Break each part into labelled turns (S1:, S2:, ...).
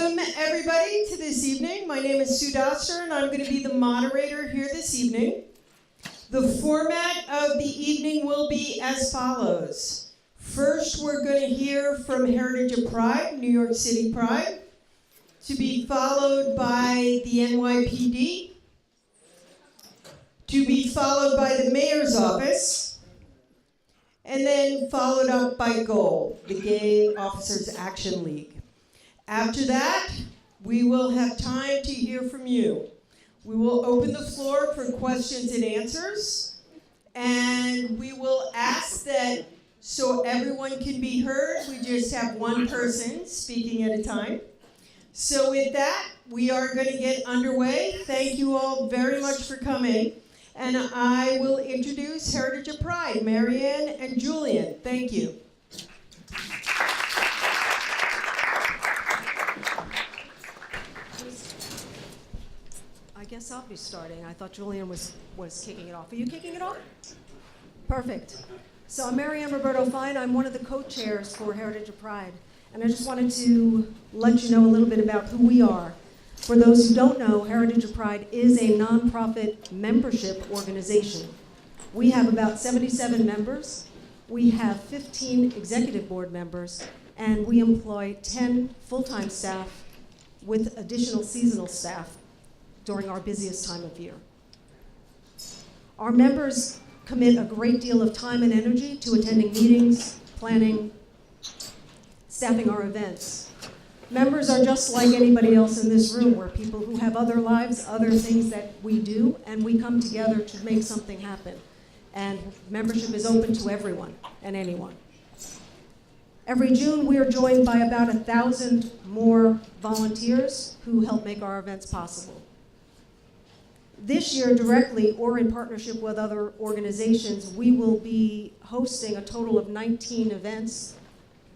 S1: Welcome, everybody, to this evening. My name is Sue Doster, and I'm going to be the moderator here this evening. The format of the evening will be as follows. First, we're going to hear from Heritage of Pride, New York City Pride, to be followed by the NYPD, to be followed by the Mayor's Office, and then followed up by GOAL, the Gay Officers Action League. After that, we will have time to hear from you. We will open the floor for questions and answers, and we will ask that so everyone can be heard, we just have one person speaking at a time. So with that, we are going to get underway. Thank you all very much for coming. And I will introduce Heritage of Pride, Marianne and Julian. Thank you.
S2: I guess I'll be starting. I thought Julian was kicking it off. Are you kicking it off? Perfect. So I'm Marianne Roberto Fine. I'm one of the co-chairs for Heritage of Pride. And I just wanted to let you know a little bit about who we are. For those who don't know, Heritage of Pride is a nonprofit membership organization. We have about 77 members. We have 15 executive board members, and we employ 10 full-time staff with additional seasonal staff during our busiest time of year. Our members commit a great deal of time and energy to attending meetings, planning, staffing our events. Members are just like anybody else in this room. We're people who have other lives, other things that we do, and we come together to make something happen. And membership is open to everyone and anyone. Every June, we are joined by about 1,000 more volunteers who help make our events possible. This year, directly or in partnership with other organizations, we will be hosting a total of 19 events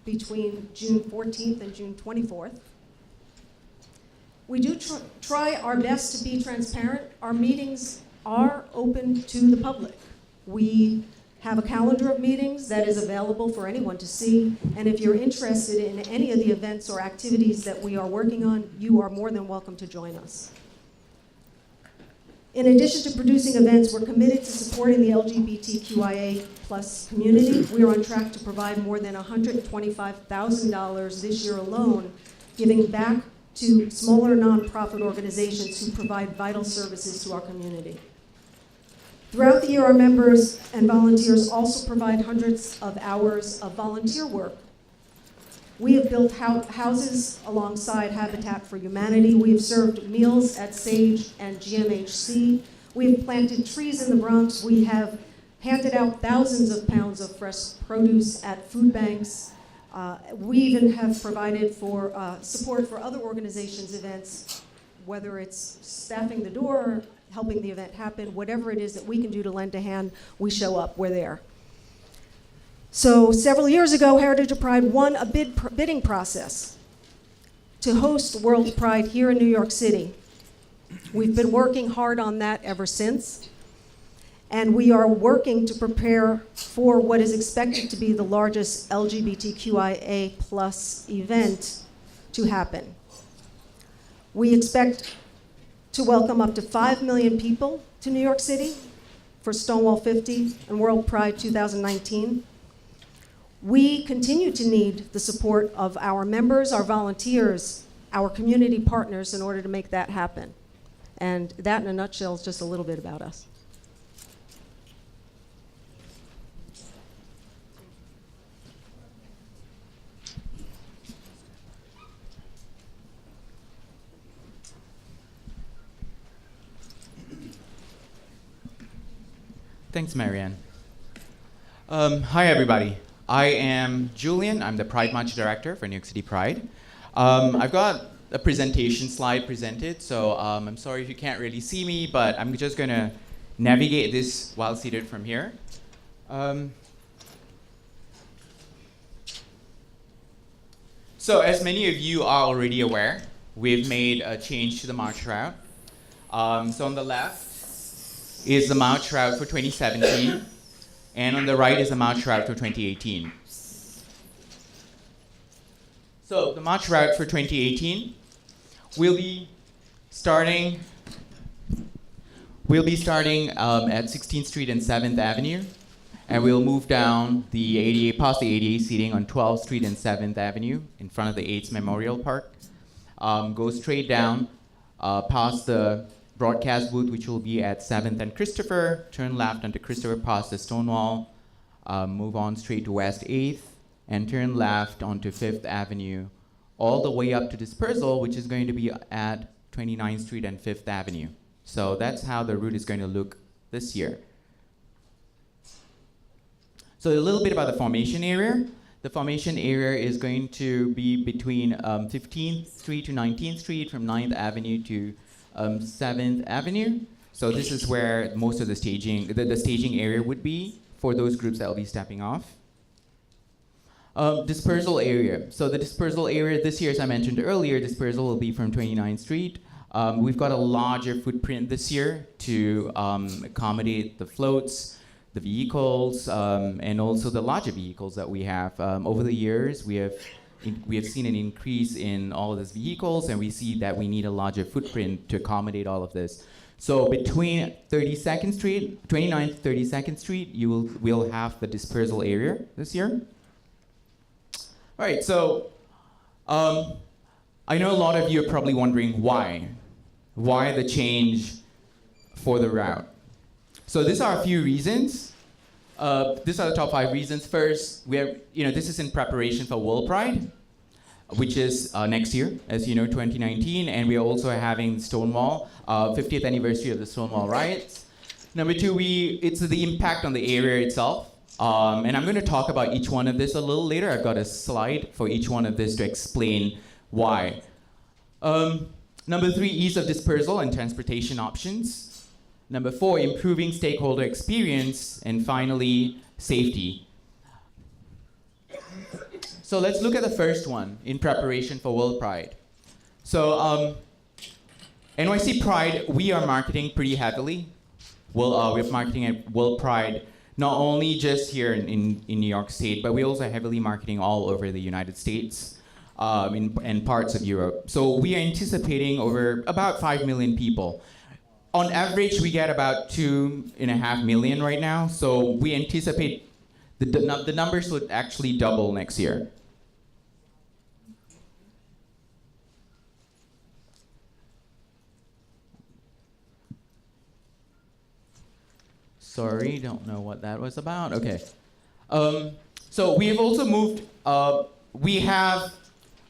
S2: between June 14th and June 24th. We do try our best to be transparent. Our meetings are open to the public. We have a calendar of meetings that is available for anyone to see, and if you're interested in any of the events or activities that we are working on, you are more than welcome to join us. In addition to producing events, we're committed to supporting the LGBTQIA+ community. We are on track to provide more than $125,000 this year alone, giving back to smaller nonprofit organizations who provide vital services to our community. Throughout the year, our members and volunteers also provide hundreds of hours of volunteer work. We have built houses alongside Habitat for Humanity. We have served meals at SAGE and GMHC. We have planted trees in the Bronx. We have handed out thousands of pounds of fresh produce at food banks. We even have provided for support for other organizations' events, whether it's staffing the door, helping the event happen, whatever it is that we can do to lend a hand, we show up, we're there. So several years ago, Heritage of Pride won a bidding process to host World Pride here in New York City. We've been working hard on that ever since, and we are working to prepare for what is expected to be the largest LGBTQIA+ event to happen. We expect to welcome up to 5 million people to New York City for Stonewall 50 and World Pride 2019. We continue to need the support of our members, our volunteers, our community partners in order to make that happen. And that in a nutshell is just a little bit about us.
S3: Thanks, Marianne. Hi, everybody. I am Julian. I'm the Pride March Director for New York City Pride. I've got a presentation slide presented, so I'm sorry if you can't really see me, but I'm just going to navigate this while seated from here. So as many of you are already aware, we've made a change to the march route. So on the left is the march route for 2017. And on the right is the march route for 2018. So the march route for 2018 we'll be starting at 16th Street and 7th Avenue, and we'll move down the 88, past the 88 seating on 12th Street and 7th Avenue in front of the AIDS Memorial Park. Go straight down past the broadcast booth, which will be at 7th and Christopher. Turn left onto Christopher past the Stonewall. Move on straight to West 8th, and turn left onto 5th Avenue, all the way up to Dispersal, which is going to be at 29th Street and 5th Avenue. So that's how the route is going to look this year. So a little bit about the formation area. The formation area is going to be between 15th Street to 19th Street, from 9th Avenue to 7th Avenue. So this is where most of the staging area would be for those groups that will be stepping off. Dispersal area. So the dispersal area this year, as I mentioned earlier, dispersal will be from 29th Street. We've got a larger footprint this year to accommodate the floats, the vehicles, and also the larger vehicles that we have. Over the years, we have seen an increase in all of these vehicles, and we see that we need a larger footprint to accommodate all of this. So between 32nd Street, 29th, 32nd Street, we'll have the dispersal area this year. All right, so I know a lot of you are probably wondering why the change for the route. So these are a few reasons. These are the top 5 reasons. First, this is in preparation for World Pride, which is next year, as you know, 2019, and we are also having Stonewall, 50th anniversary of the Stonewall riots. Number 2, it's the impact on the area itself. And I'm going to talk about each one of this a little later. I've got a slide for each one of this to explain why. Number 3, ease of dispersal and transportation options. Number 4, improving stakeholder experience. And finally, safety. So let's look at the first one, in preparation for World Pride. So NYC Pride, we are marketing pretty heavily. We're marketing at World Pride not only just here in New York State, but we're also heavily marketing all over the United States and parts of Europe. So we are anticipating over about 5 million people. On average, we get about 2.5 million right now. So we anticipate the numbers would actually double next year. Sorry, don't know what that was about. Okay. So we have also moved, we have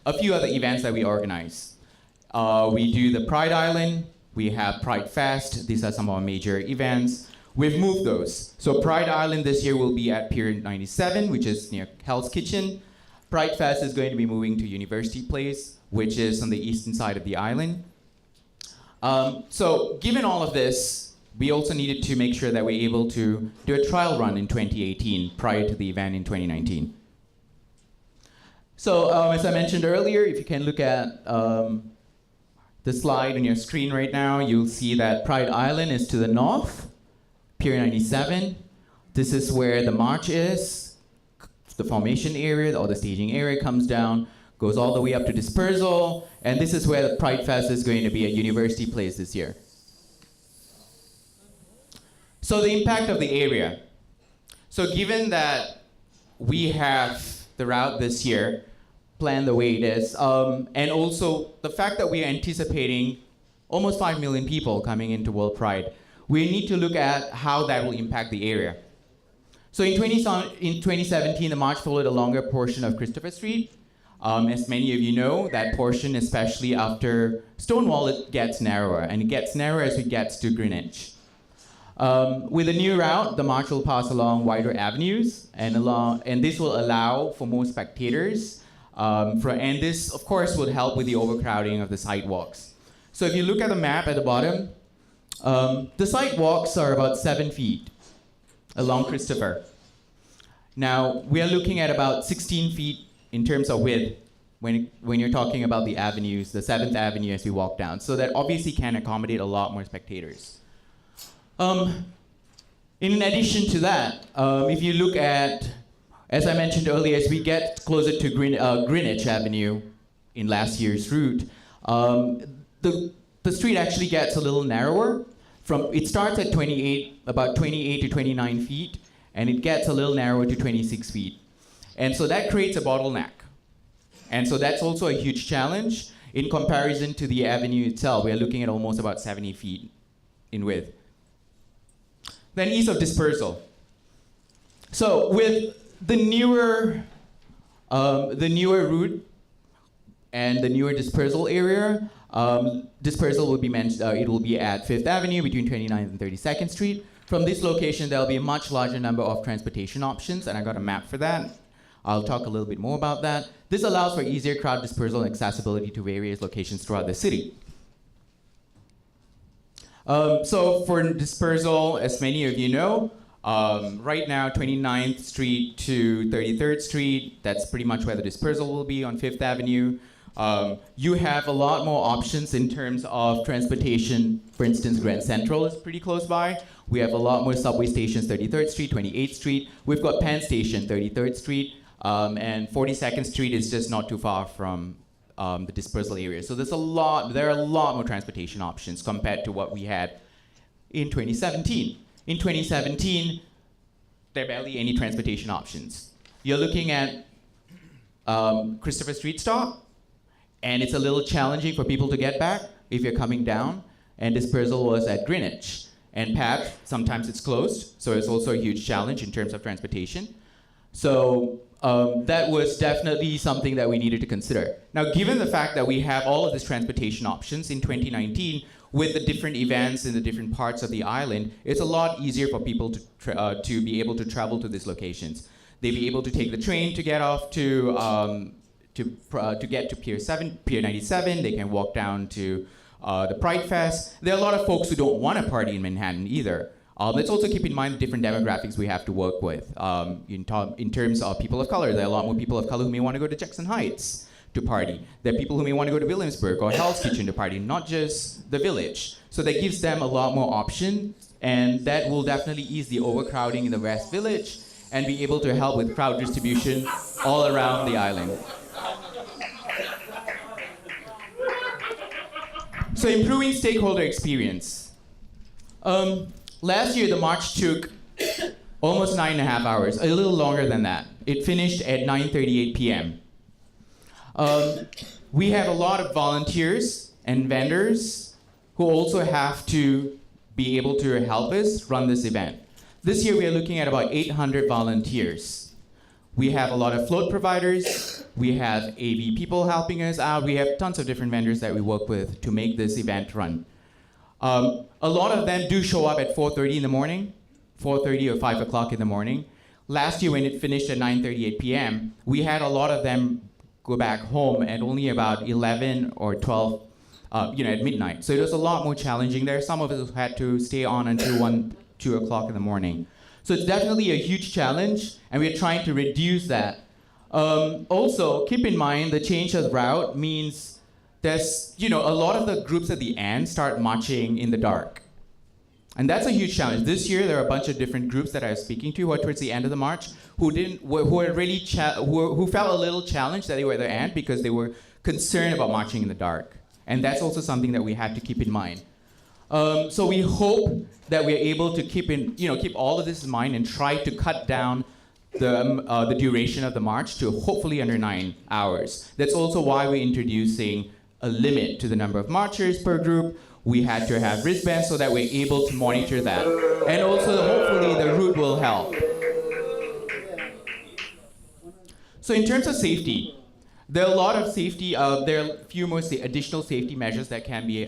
S3: a few other events that we organize. We do the Pride Island, we have Pride Fest, these are some of our major events. We've moved those. So Pride Island this year will be at Pier 97, which is near Hell's Kitchen. Pride Fest is going to be moving to University Place, which is on the eastern side of the island. So given all of this, we also needed to make sure that we're able to do a trial run in 2018 prior to the event in 2019. So as I mentioned earlier, if you can look at the slide on your screen right now, you'll see that Pride Island is to the north, Pier 97. This is where the march is. The formation area or the staging area comes down, goes all the way up to Dispersal, and this is where the Pride Fest is going to be at University Place this year. So the impact of the area. So given that we have the route this year planned the way it is, and also the fact that we are anticipating almost 5 million people coming into World Pride, we need to look at how that will impact the area. So in 2017, the march followed a longer portion of Christopher Street. As many of you know, that portion, especially after Stonewall, it gets narrower, and it gets narrower as it gets to Greenwich. With a new route, the march will pass along wider avenues, and this will allow for more spectators. And this, of course, would help with the overcrowding of the sidewalks. So if you look at the map at the bottom, the sidewalks are about 7 feet along Christopher. Now, we are looking at about 16 feet in terms of width when you're talking about the avenues, the 7th Avenue as we walk down. So that obviously can accommodate a lot more spectators. In addition to that, if you look at, as I mentioned earlier, as we get closer to Greenwich Avenue in last year's route, The street actually gets a little narrower. It starts at about 28 to 29 feet, and it gets a little narrower to 26 feet. And so that creates a bottleneck. And so that's also a huge challenge. In comparison to the avenue itself, we are looking at almost about 70 feet in width. Then ease of dispersal. So with the newer route and the newer dispersal area, dispersal will be it will be at 5th Avenue between 29th and 32nd Street. From this location, there will be a much larger number of transportation options, and I got a map for that. I'll talk a little bit more about that. This allows for easier crowd dispersal and accessibility to various locations throughout the city. So for dispersal, as many of you know, right now 29th Street to 33rd Street, that's pretty much where the dispersal will be on 5th Avenue. You have a lot more options in terms of transportation. For instance, Grand Central is pretty close by. We have a lot more subway stations, 33rd Street, 28th Street. We've got Penn Station, 33rd Street. And 42nd Street is just not too far from the dispersal area. So there are a lot more transportation options compared to what we had in 2017. In 2017, there are barely any transportation options. You're looking at Christopher Street stop, and it's a little challenging for people to get back if you're coming down, and dispersal was at Greenwich. And PAT, sometimes it's closed, so it's also a huge challenge in terms of transportation. So that was definitely something that we needed to consider. Now, given the fact that we have all of these transportation options in 2019, with the different events in the different parts of the island, it's a lot easier for people to be able to travel to these locations. They'll be able to take the train to get off to get to Pier 97. They can walk down to the Pride Fest. There are a lot of folks who don't want to party in Manhattan either. Let's also keep in mind the different demographics we have to work with. In terms of people of color, there are a lot more people of color who may want to go to Jackson Heights to party. There are people who may want to go to Williamsburg or Hell's Kitchen to party, not just the Village. So that gives them a lot more options, and that will definitely ease the overcrowding in the West Village and be able to help with crowd distribution all around the island. So improving stakeholder experience. Last year, the march took almost 9.5 hours, a little longer than that. It finished at 9:38 p.m. We have a lot of volunteers and vendors who also have to be able to help us run this event. This year, we are looking at about 800 volunteers. We have a lot of float providers. We have AV people helping us out. We have tons of different vendors that we work with to make this event run. A lot of them do show up at 4:30 in the morning, 4:30 or 5 o'clock in the morning. Last year when it finished at 9:38 p.m., we had a lot of them go back home at only about 11 or 12, at midnight. So it was a lot more challenging there. Some of us had to stay on until 1, 2 o'clock in the morning. So it's definitely a huge challenge, and we're trying to reduce that. Also, keep in mind the change of route means there's, a lot of the groups at the end start marching in the dark. And that's a huge challenge. This year, there are a bunch of different groups that I was speaking to who are towards the end of the march who felt a little challenged that they were at the end because they were concerned about marching in the dark. And that's also something that we had to keep in mind. So we hope that we're able to keep all of this in mind and try to cut down the duration of the march to hopefully under 9 hours. That's also why we're introducing a limit to the number of marchers per group. We had to have wristbands so that we're able to monitor that. And also, hopefully, the route will help. So in terms of safety, there are a lot of safety, there are a few more additional safety measures that can be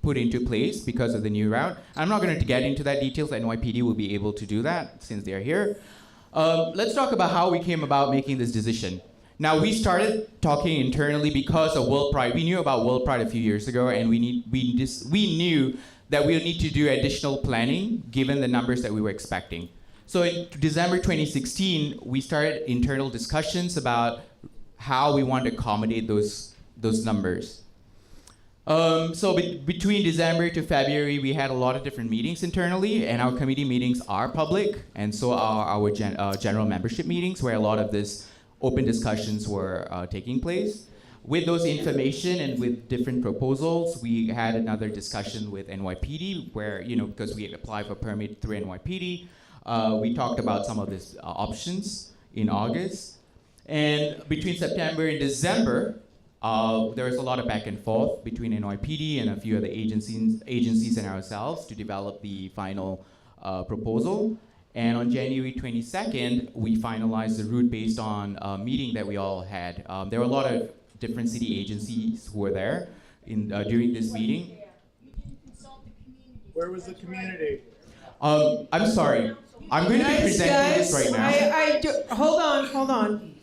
S3: put into place because of the new route. I'm not going to get into that details. NYPD will be able to do that since they're here. Let's talk about how we came about making this decision. Now, we started talking internally because of World Pride. We knew about World Pride a few years ago, and we knew that we'll need to do additional planning given the numbers that we were expecting. So in December 2016, we started internal discussions about how we want to accommodate those numbers. Between December to February, we had a lot of different meetings internally, and our committee meetings are public, and so are our general membership meetings, where a lot of this open discussions were taking place. with those information and with different proposals, we had another discussion with NYPD where, because we had applied for permit through NYPD, we talked about some of these options in August. And between September and December, there was a lot of back and forth between NYPD and a few other agencies and ourselves to develop the final proposal. And on January 22nd, we finalized the route based on a meeting that we all had. There were a lot of different city agencies who were there during this meeting.
S4: Where was the community?
S3: I'm sorry. I'm going to be presenting this right now.
S1: Hold on.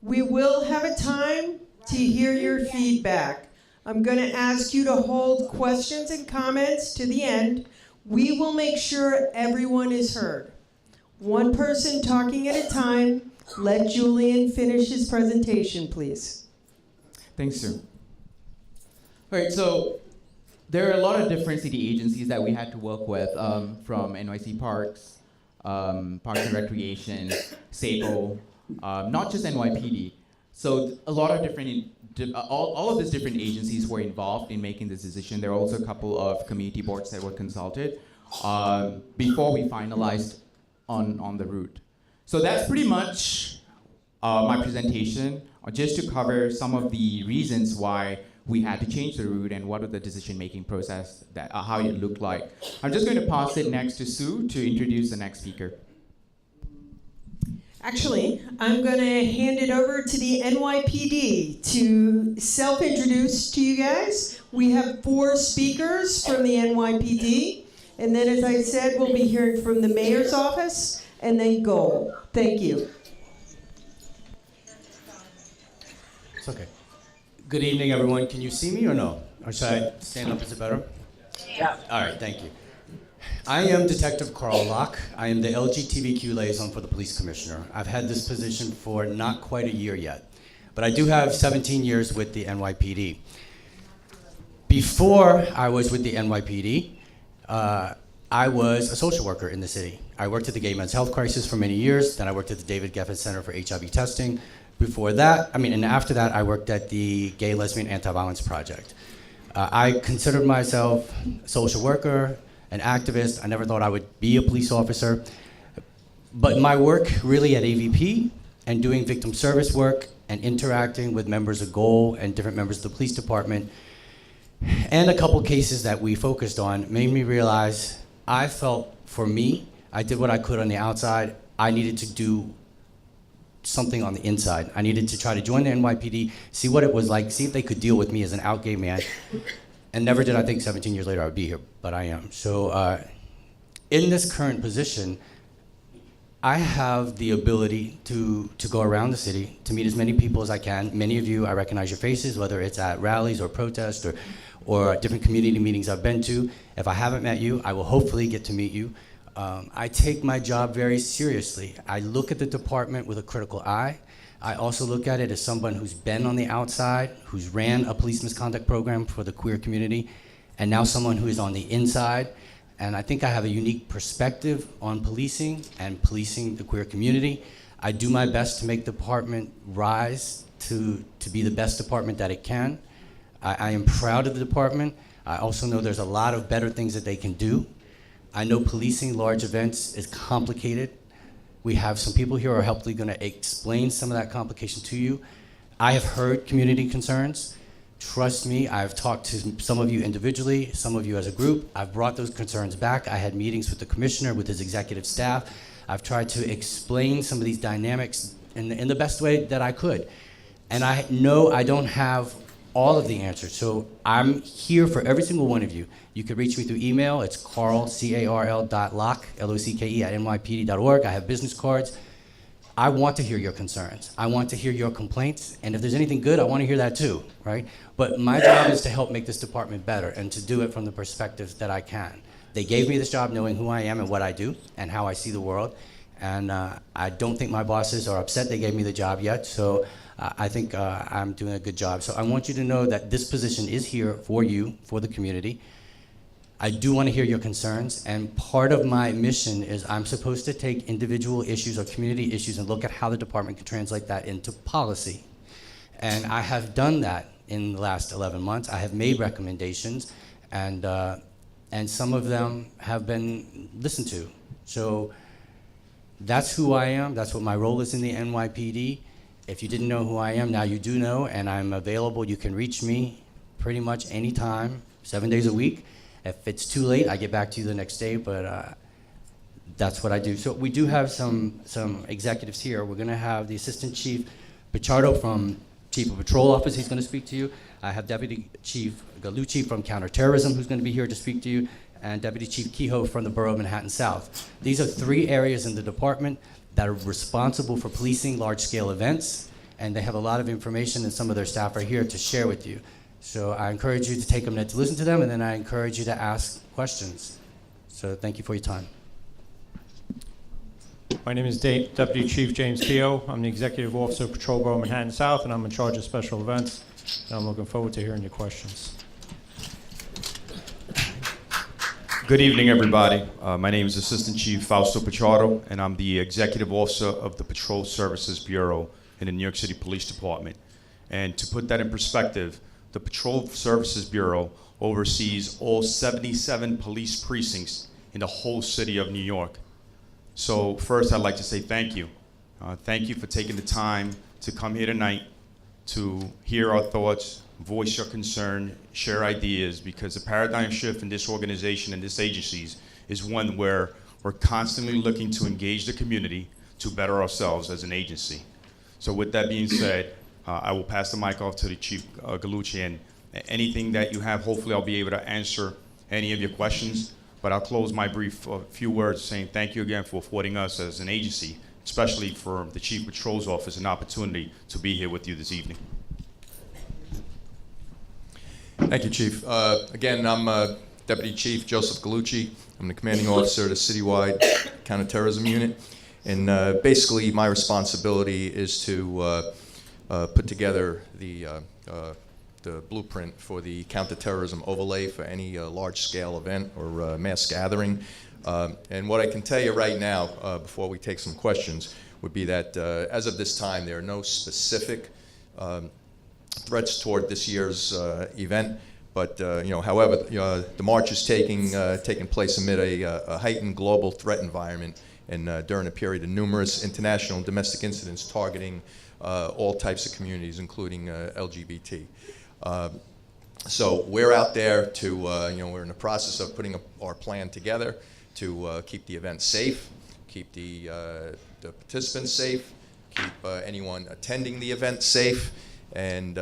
S1: We will have a time to hear your feedback. I'm going to ask you to hold questions and comments to the end. We will make sure everyone is heard. One person talking at a time. Let Julian finish his presentation, please.
S3: Thanks, sir. All right, so there are a lot of different city agencies that we had to work with, from NYC Parks, Parks and Recreation, SAPO, not just NYPD. So a lot of different, all of these different agencies were involved in making this decision. There were also a couple of community boards that were consulted before we finalized on the route. So that's pretty much my presentation, just to cover some of the reasons why we had to change the route and what was the decision-making process, that how it looked like. I'm just going to pass it next to Sue to introduce the next speaker.
S1: Actually, I'm going to hand it over to the NYPD to self-introduce to you guys. We have 4 speakers from the NYPD. And then, as I said, we'll be hearing from the mayor's office and then Goal. Thank you.
S5: It's okay. Good evening, everyone. Can you see me or no? Or should I stand up? Is it better? Yeah. All right, thank you. I am Detective Carl Locke. I am the LGBTQ liaison for the police commissioner. I've had this position for not quite a year yet, but I do have 17 years with the NYPD. Before I was with the NYPD, I was a social worker in the city. I worked at the Gay Men's Health Crisis for many years. Then I worked at the David Geffen Center for HIV testing. Before that, and after that, I worked at the Gay Lesbian Anti-Violence Project. I considered myself a social worker, an activist. I never thought I would be a police officer. But my work really at AVP and doing victim service work and interacting with members of GOAL and different members of the police department and a couple cases that we focused on made me realize I felt, for me, I did what I could on the outside. I needed to do something on the inside. I needed to try to join the NYPD, see what it was like, see if they could deal with me as an out gay man. And never did I think 17 years later I would be here, but I am. So in this current position, I have the ability to go around the city, to meet as many people as I can. Many of you, I recognize your faces, whether it's at rallies or protests or different community meetings I've been to. If I haven't met you, I will hopefully get to meet you. I take my job very seriously. I look at the department with a critical eye. I also look at it as someone who's been on the outside, who's ran a police misconduct program for the queer community, and now someone who is on the inside. And I think I have a unique perspective on policing and policing the queer community. I do my best to make the department rise to be the best department that it can. I am proud of the department. I also know there's a lot of better things that they can do. I know policing large events is complicated. We have some people here who are helpfully going to explain some of that complication to you. I have heard community concerns. Trust me, I've talked to some of you individually, some of you as a group. I've brought those concerns back. I had meetings with the commissioner, with his executive staff. I've tried to explain some of these dynamics in the best way that I could. And I know I don't have all of the answers. So I'm here for every single one of you. You can reach me through email. It's Carl, CARL.Locke, LOCKE at NYPD.org. I have business cards. I want to hear your concerns. I want to hear your complaints. And if there's anything good, I want to hear that too, right? But my job is to help make this department better and to do it from the perspectives that I can. They gave me this job knowing who I am and what I do and how I see the world. And I don't think my bosses are upset they gave me the job yet. So I think I'm doing a good job. So I want you to know that this position is here for you, for the community. I do want to hear your concerns, and part of my mission is I'm supposed to take individual issues or community issues and look at how the department can translate that into policy. And I have done that in the last 11 months. I have made recommendations, and some of them have been listened to. So that's who I am. That's what my role is in the NYPD. If you didn't know who I am, now you do know, and I'm available. You can reach me pretty much anytime, 7 days a week. If it's too late, I get back to you the next day, but that's what I do. So we do have some executives here. We're gonna have the Assistant Chief Pichardo from Chief of Patrol Office, he's gonna speak to you. I have Deputy Chief Gallucci from Counterterrorism, who's gonna be here to speak to you, and Deputy Chief Kehoe from the Borough of Manhattan South. These are 3 areas in the department that are responsible for policing large-scale events, and they have a lot of information, and some of their staff are here to share with you. So I encourage you to take a minute to listen to them, and then I encourage you to ask questions. So thank you for your time.
S4: My name is Deputy Chief James Kehoe. I'm the Executive Officer of Patrol Borough Manhattan South, and I'm in charge of special events. And I'm looking forward to hearing your questions.
S6: Good evening, everybody. My name is Assistant Chief Fausto Pichardo, and I'm the Executive Officer of the Patrol Services Bureau in the New York City Police Department. And to put that in perspective, the Patrol Services Bureau oversees all 77 police precincts in the whole city of New York. So first, I'd like to say thank you. Thank you for taking the time to come here tonight to hear our thoughts, voice your concern, share ideas, because the paradigm shift in this organization and this agencies is one where we're constantly looking to engage the community to better ourselves as an agency. So with that being said, I will pass the mic off to the Chief Gallucci, and anything that you have, hopefully I'll be able to answer any of your questions. But I'll close my brief few words saying thank you again for affording us as an agency, especially for the Chief Patrol's Office, an opportunity to be here with you this evening.
S7: Thank you, Chief. Again, I'm Deputy Chief Joseph Gallucci. I'm the commanding officer of the citywide counterterrorism unit. And basically, my responsibility is to put together the blueprint for the counterterrorism overlay for any large-scale event or mass gathering. And what I can tell you right now, before we take some questions, would be that as of this time, there are no specific threats toward this year's event. But however, the march is taking place amid a heightened global threat environment, and during a period of numerous international and domestic incidents targeting all types of communities, including LGBT. So we're out there to, we're in the process of putting our plan together to keep the event safe, keep the participants safe, keep anyone attending the event safe, and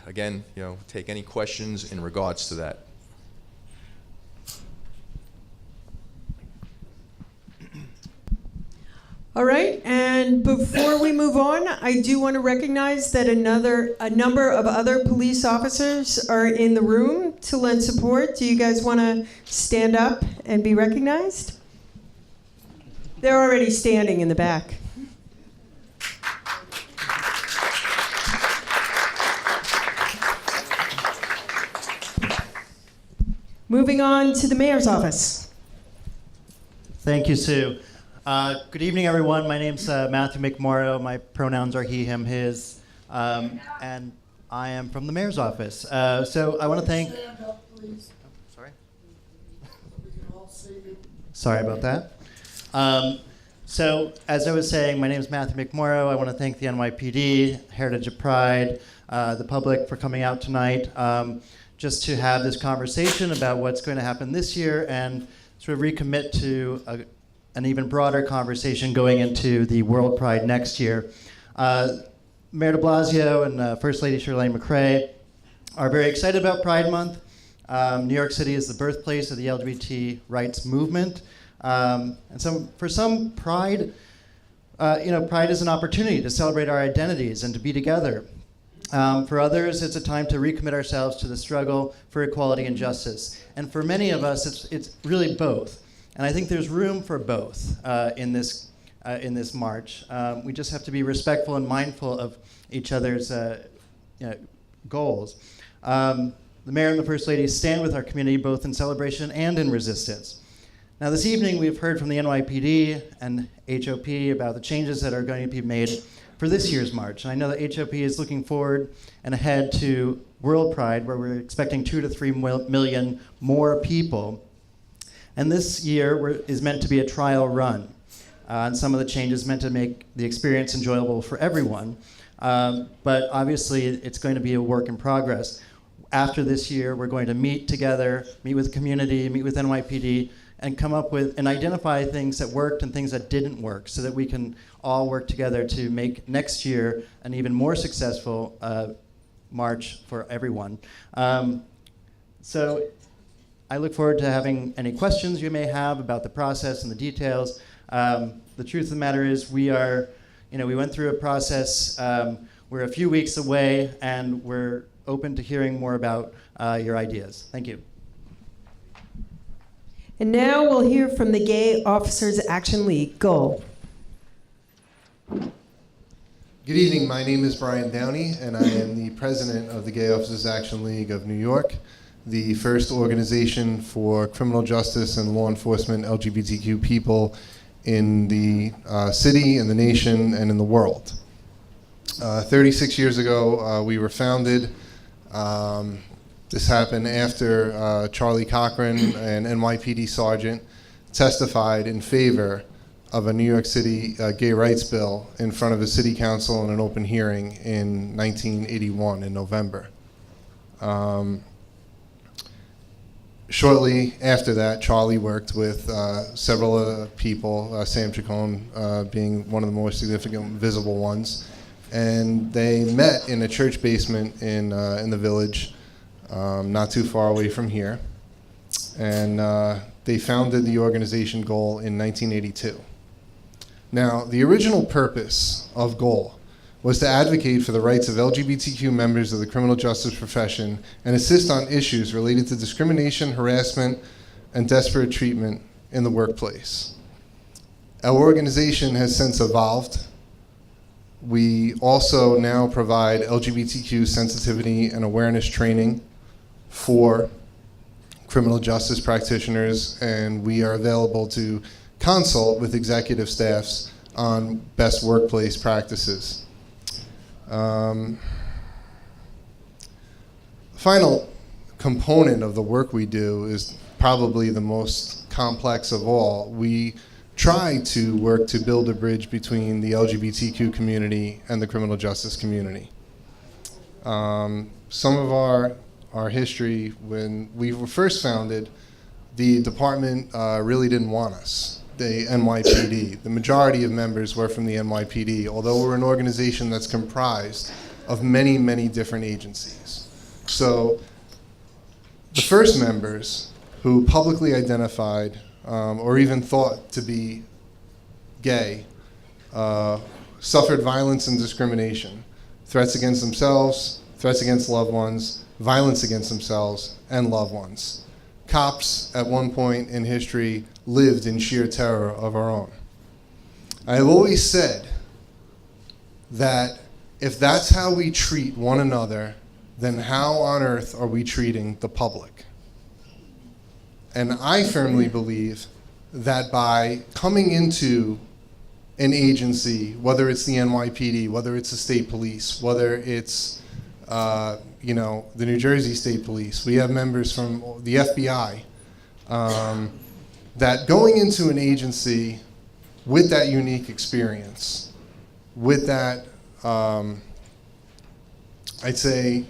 S7: again, take any questions in regards to that.
S1: All right, and before we move on, I do want to recognize that a number of other police officers are in the room to lend support. Do you guys want to stand up and be recognized? They're already standing in the back. Moving on to the mayor's office.
S8: Thank you, Sue. Good evening, everyone. My name's Matthew McMorrow. My pronouns are he, him, his, and I am from the mayor's office. So I want to thank. Sorry. Sorry about that. So as I was saying, my name is Matthew McMorrow. I want to thank the NYPD, Heritage of Pride, the public for coming out tonight, just to have this conversation about what's going to happen this year and sort of recommit to an even broader conversation going into the World Pride next year. Mayor de Blasio and First Lady Shirlane McRae are very excited about Pride Month. New York City is the birthplace of the LGBT rights movement. And for some, Pride, Pride is an opportunity to celebrate our identities and to be together. For others, it's a time to recommit ourselves to the struggle for equality and justice. And for many of us, it's really both. And I think there's room for both in this march. We just have to be respectful and mindful of each other's goals. The mayor and the first lady stand with our community both in celebration and in resistance. Now this evening we've heard from the NYPD and HOP about the changes that are going to be made for this year's march. And I know that HOP is looking forward and ahead to World Pride, where we're expecting 2 to 3 million more people. And this year is meant to be a trial run. And some of the changes meant to make the experience enjoyable for everyone. But obviously, it's going to be a work in progress. After this year, we're going to meet together, meet with the community, meet with NYPD, and come up with and identify things that worked and things that didn't work so that we can all work together to make next year an even more successful march for everyone. So I look forward to having any questions you may have about the process and the details. The truth of the matter is we went through a process. We're a few weeks away, and we're open to hearing more about your ideas. Thank you.
S1: And now we'll hear from the Gay Officers Action League. Go.
S9: Good evening. My name is Brian Downey, and I am the president of the Gay Officers Action League of New York, the first organization for criminal justice and law enforcement LGBTQ people in the city, in the nation, and in the world. 36 years ago, we were founded. This happened after Charlie Cochran, an NYPD sergeant, testified in favor of a New York City gay rights bill in front of a city council in an open hearing in 1981 in November. Shortly after that, Charlie worked with several other people, Sam Chacon being one of the more significant visible ones, and they met in a church basement in the village, not too far away from here, and they founded the organization GOAL in 1982. Now, the original purpose of GOAL was to advocate for the rights of LGBTQ members of the criminal justice profession and assist on issues related to discrimination, harassment, and desperate treatment in the workplace. Our organization has since evolved. We also now provide LGBTQ sensitivity and awareness training for criminal justice practitioners, and we are available to consult with executive staffs on best workplace practices. The final component of the work we do is probably the most complex of all. We try to work to build a bridge between the LGBTQ community and the criminal justice community. Some of our history, when we were first founded, the department really didn't want us. The NYPD. The majority of members were from the NYPD, although we're an organization that's comprised of many, many different agencies. So the first members who publicly identified or even thought to be gay suffered violence and discrimination, threats against themselves, threats against loved ones, violence against themselves and loved ones. Cops, at one point in history, lived in sheer terror of our own. I have always said that if that's how we treat one another, then how on earth are we treating the public? And I firmly believe that by coming into an agency, whether it's the NYPD, whether it's the state police, whether it's the New Jersey State Police, we have members from the FBI, that going into an agency with that unique experience, with that, I'd say,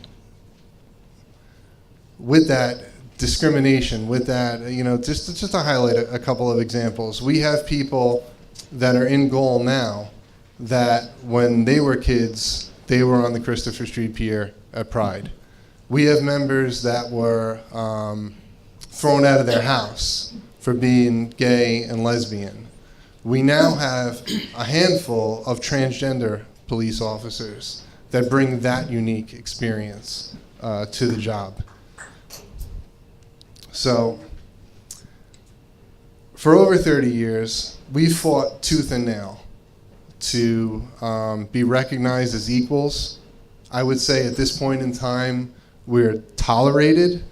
S9: with that discrimination, with that, just to highlight a couple of examples. We have people that are in GOAL now that when they were kids, they were on the Christopher Street Pier at Pride. We have members that were thrown out of their house for being gay and lesbian. We now have a handful of transgender police officers that bring that unique experience to the job. So, for over 30 years, we've fought tooth and nail to be recognized as equals. I would say at this point in time, we're tolerated.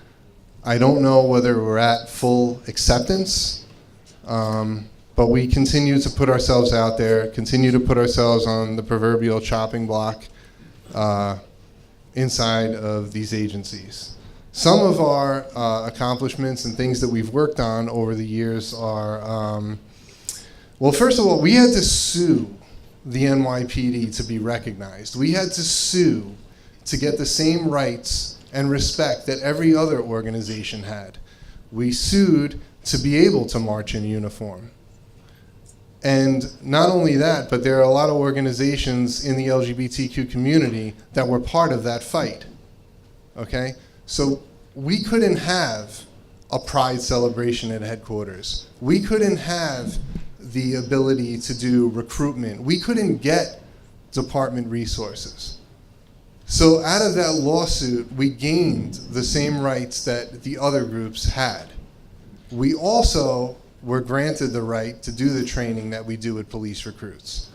S9: I don't know whether we're at full acceptance, But we continue to put ourselves out there, continue to put ourselves on the proverbial chopping block inside of these agencies. Some of our accomplishments and things that we've worked on over the years are, well, first of all, we had to sue the NYPD to be recognized. We had to sue to get the same rights and respect that every other organization had. We sued to be able to march in uniform. And not only that, but there are a lot of organizations in the LGBTQ community that were part of that fight, okay? So we couldn't have a pride celebration at headquarters. We couldn't have the ability to do recruitment. We couldn't get department resources. So out of that lawsuit, we gained the same rights that the other groups had. We also were granted the right to do the training that we do with police recruits.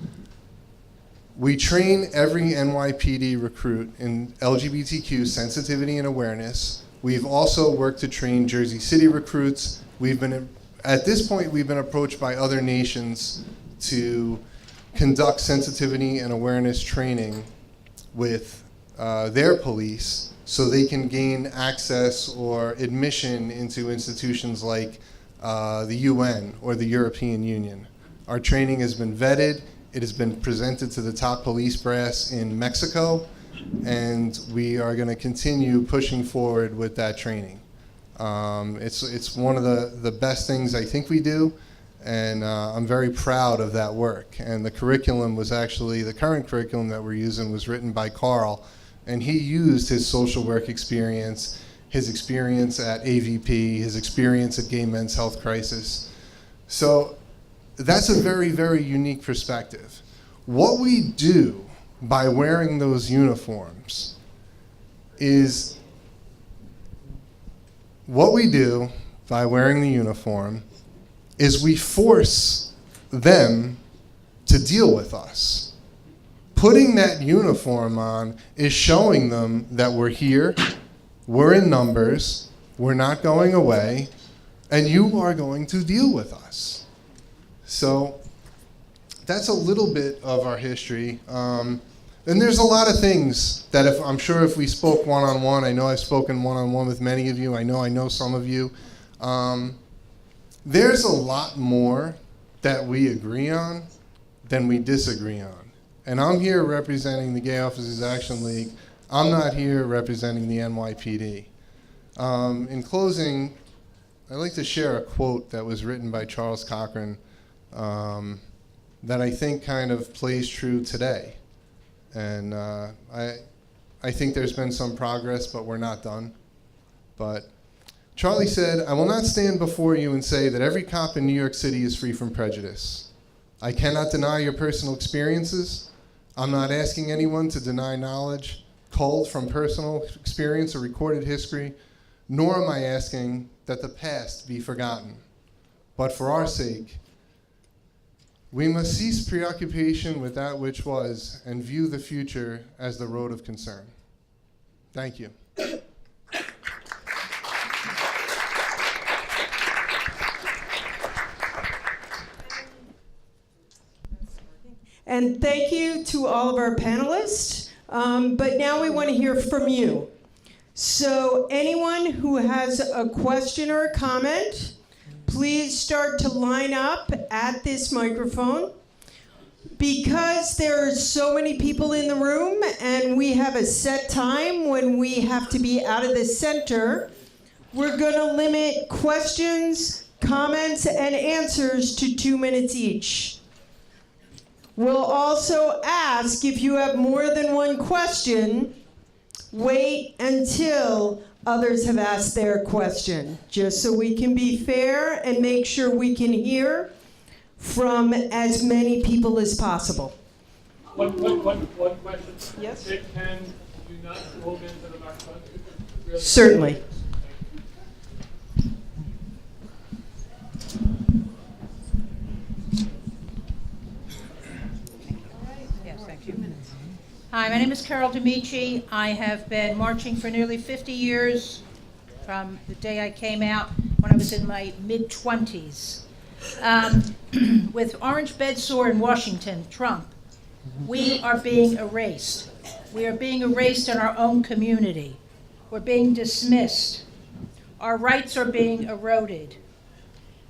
S9: We train every NYPD recruit in LGBTQ sensitivity and awareness. We've also worked to train Jersey City recruits. At this point, we've been approached by other nations to conduct sensitivity and awareness training with their police so they can gain access or admission into institutions like the UN or the European Union. Our training has been vetted. It has been presented to the top police brass in Mexico, and we are going to continue pushing forward with that training. It's one of the best things I think we do, and I'm very proud of that work. And the curriculum was actually, the current curriculum that we're using was written by Carl, and he used his social work experience, his experience at AVP, his experience at Gay Men's Health Crisis. So that's a very, very unique perspective. What we do by wearing those uniforms is, we force them to deal with us. Putting that uniform on is showing them that we're here, we're in numbers, we're not going away, and you are going to deal with us. So that's a little bit of our history. And there's a lot of things that I'm sure if we spoke one-on-one, I know I've spoken one-on-one with many of you, I know some of you. There's a lot more that we agree on than we disagree on. And I'm here representing the Gay Officers Action League. I'm not here representing the NYPD. In closing, I'd like to share a quote that was written by Charles Cochran that I think kind of plays true today. And I think there's been some progress, but we're not done. But Charlie said, "I will not stand before you and say that every cop in New York City is free from prejudice. I cannot deny your personal experiences. I'm not asking anyone to deny knowledge culled from personal experience or recorded history, nor am I asking that the past be forgotten. But for our sake, we must cease preoccupation with that which was and view the future as the road of concern." Thank you.
S1: And thank you to all of our panelists. But now we want to hear from you. So anyone who has a question or a comment, please start to line up at this microphone. Because there are so many people in the room and we have a set time when we have to be out of the center, we're going to limit questions, comments, and answers to 2 minutes each. We'll also ask if you have more than one question, wait until others have asked their question, just so we can be fair and make sure we can hear from as many people as possible.
S10: One question.
S1: Yes?
S10: Can you not move into the microphone? Really?
S1: Certainly.
S11: Yes, thank you. Hi, my name is Carol D'Amici. I have been marching for nearly 50 years from the day I came out when I was in my mid-20s. with orange bedsore in Washington, Trump, we are being erased. We are being erased in our own community. We're being dismissed. Our rights are being eroded.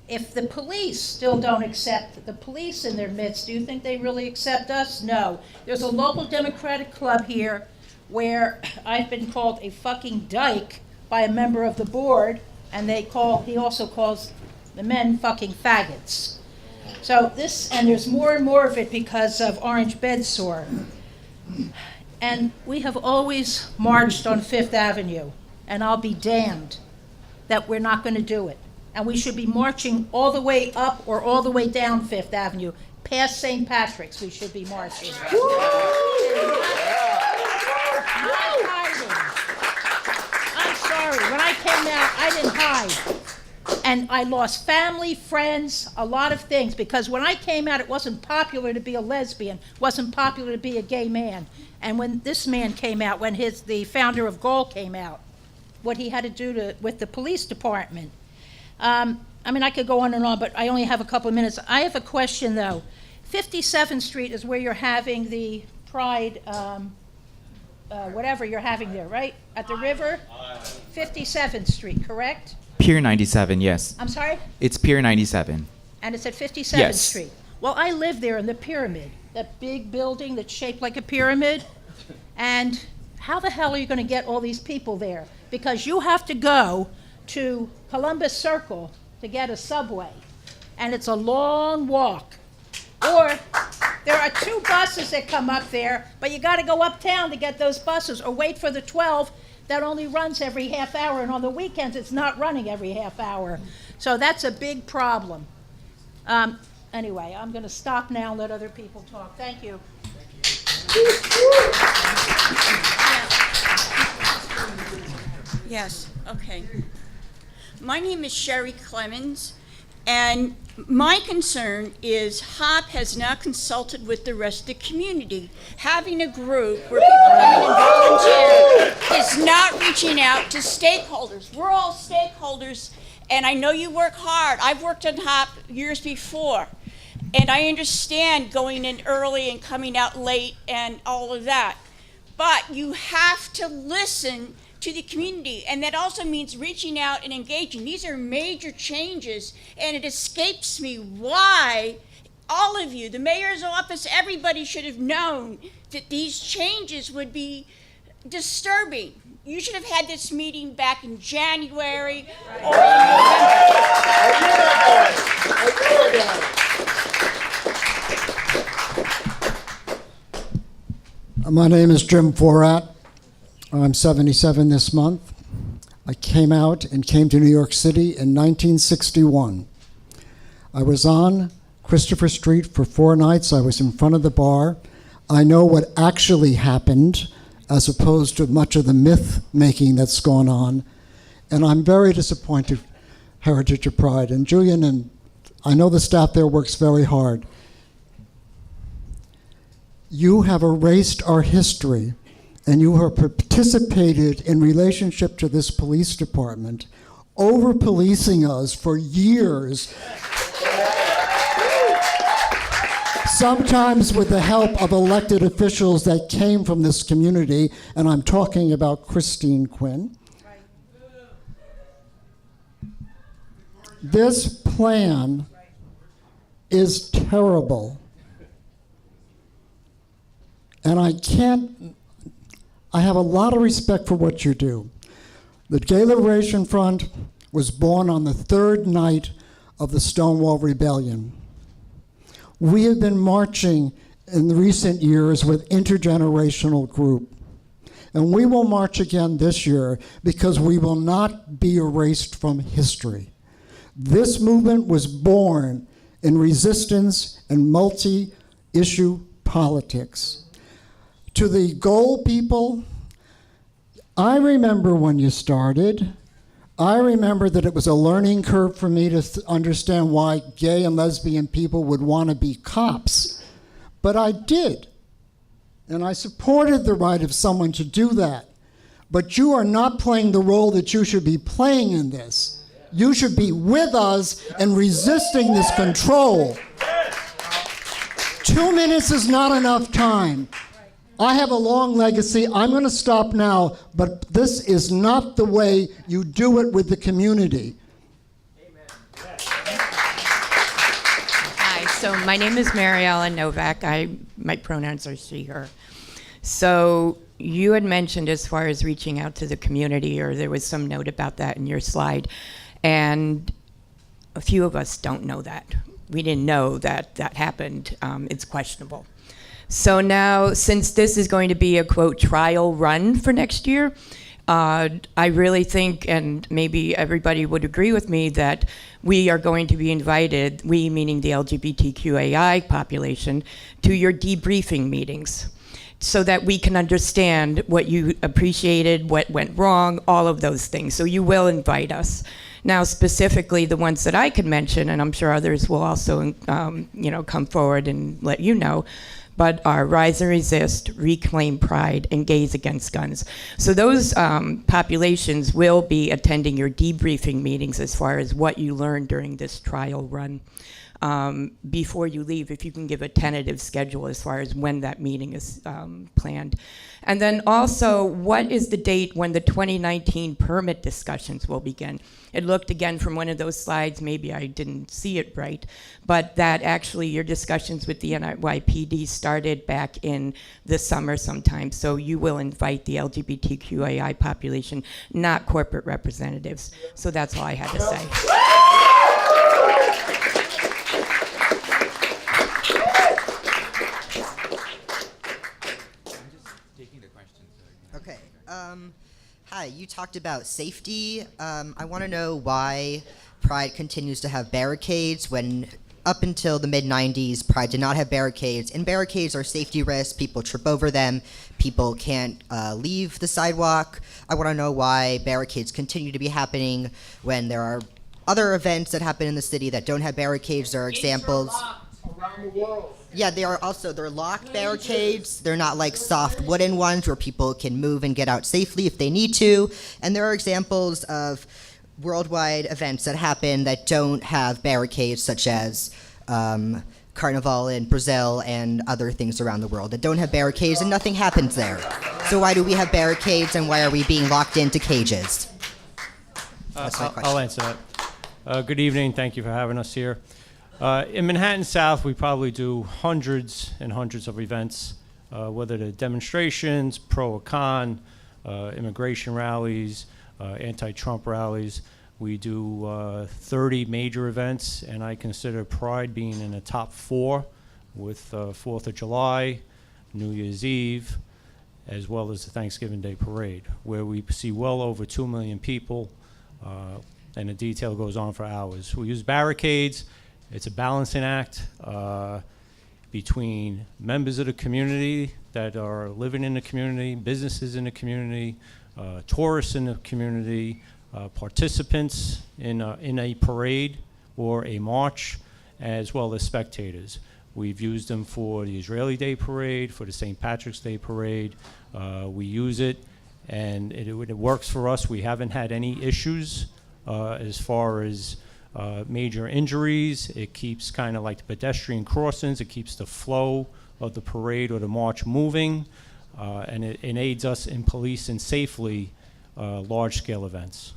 S11: If the police still don't accept the police in their midst, do you think they really accept us? No. There's a local Democratic club here where I've been called a fucking dyke by a member of the board, and he also calls the men fucking faggots. So and there's more and more of it because of orange bedsore. And we have always marched on Fifth Avenue, and I'll be damned that we're not going to do it. And we should be marching all the way up or all the way down Fifth Avenue. Past St. Patrick's, we should be marching. Not hiding. I'm sorry, when I came out, I didn't hide. And I lost family, friends, a lot of things, because when I came out, it wasn't popular to be a lesbian, wasn't popular to be a gay man. And when this man came out, when the founder of Goal came out, what he had to do with the police department. I mean, I could go on and on, but I only have a couple of minutes. I have a question, though. 57th Street is where you're having the Pride, whatever you're having there, right? At the river? 57th Street, correct?
S3: Pier 97, yes.
S11: I'm sorry?
S3: It's Pier 97.
S11: And it's at 57th
S3: Yes.
S11: Street. Well, I live there in the Pyramid, that big building that's shaped like a pyramid. And how the hell are you going to get all these people there? Because you have to go to Columbus Circle to get a subway, and it's a long walk. Or there are 2 buses that come up there, but you got to go uptown to get those buses, or wait for the 12 that only runs every half hour, and on the weekends it's not running every half hour. So that's a big problem. Anyway, I'm going to stop now and let other people talk. Thank you.
S12: Yes, okay. My name is Sherry Clemens, and my concern is HOP has not consulted with the rest of the community. Having a group where people come in and volunteer is not reaching out to stakeholders. We're all stakeholders, and I know you work hard. I've worked on HOP years before, and I understand going in early and coming out late and all of that. But you have to listen to the community, and that also means reaching out and engaging. These are major changes, and it escapes me why all of you, the mayor's office, everybody should have known that these changes would be disturbing. You should have had this meeting back in January or in November.
S13: My name is Jim Forat. I'm 77 this month. I came out and came to New York City in 1961. I was on Christopher Street for 4 nights. I was in front of the bar. I know what actually happened as opposed to much of the myth-making that's gone on. And I'm very disappointed, Heritage of Pride. And Julian, and I know the staff there works very hard. You have erased our history, and you have participated in relationship to this police department, over-policing us for years, sometimes with the help of elected officials that came from this community, and I'm talking about Christine Quinn. This plan is terrible. And I have a lot of respect for what you do. The Gay Liberation Front was born on the 3rd night of the Stonewall Rebellion. We have been marching in the recent years with intergenerational group. And we will march again this year because we will not be erased from history. This movement was born in resistance and multi-issue politics. To the Goal people, I remember when you started. I remember that it was a learning curve for me to understand why gay and lesbian people would want to be cops. But I did. And I supported the right of someone to do that. But you are not playing the role that you should be playing in this. You should be with us and resisting this control. 2 minutes is not enough time. I have a long legacy. I'm going to stop now, but this is not the way you do it with the community.
S14: Hi, so my name is Mary Ellen Novak. My pronouns are she, her. So you had mentioned as far as reaching out to the community, or there was some note about that in your slide, and a few of us don't know that. We didn't know that that happened. It's questionable. So now, since this is going to be a, quote, trial run for next year, I really think, and maybe everybody would agree with me, that we are going to be invited, we meaning the LGBTQAI population, to your debriefing meetings so that we can understand what you appreciated, what went wrong, all of those things. So you will invite us. Now, specifically, the ones that I could mention, and I'm sure others will also come forward and let you know, but are Rise and Resist, Reclaim Pride, and Gays Against Guns. So those populations will be attending your debriefing meetings as far as what you learned during this trial run. Before you leave, if you can give a tentative schedule as far as when that meeting is planned. And then also, what is the date when the 2019 permit discussions will begin? It looked, again, from one of those slides, maybe I didn't see it right, but that actually your discussions with the NYPD started back in the summer sometime. So you will invite the LGBTQAI population, not corporate representatives. So that's all I had to say.
S15: Okay. Hi, you talked about safety. I want to know why Pride continues to have barricades when up until the mid-90s, Pride did not have barricades. And barricades are safety risks. People trip over them. People can't leave the sidewalk. I want to know why barricades continue to be happening when there are other events that happen in the city that don't have barricades. There are examples.
S10: Around the world.
S15: Yeah, they're locked barricades. They're not like soft wooden ones where people can move and get out safely if they need to. And there are examples of worldwide events that happen that don't have barricades, such as Carnival in Brazil and other things around the world that don't have barricades and nothing happens there. So why do we have barricades and why are we being locked into cages? That's my question.
S4: I'll answer that. Good evening. Thank you for having us here. In Manhattan South, we probably do hundreds and hundreds of events, whether they're demonstrations, pro or con, immigration rallies, anti-Trump rallies. We do 30 major events, and I consider Pride being in the top 4 with 4th of July, New Year's Eve, as well as the Thanksgiving Day Parade, where we see well over 2 million people, and the detail goes on for hours. We use barricades. It's a balancing act between members of the community that are living in the community, businesses in the community, tourists in the community, participants in a parade or a march, as well as spectators. We've used them for the Israeli Day Parade, for the St. Patrick's Day Parade. We use it, and it works for us. We haven't had any issues as far as major injuries. It keeps kind of like the pedestrian crossings. It keeps the flow of the parade or the march moving, and it aids us in policing safely large-scale events.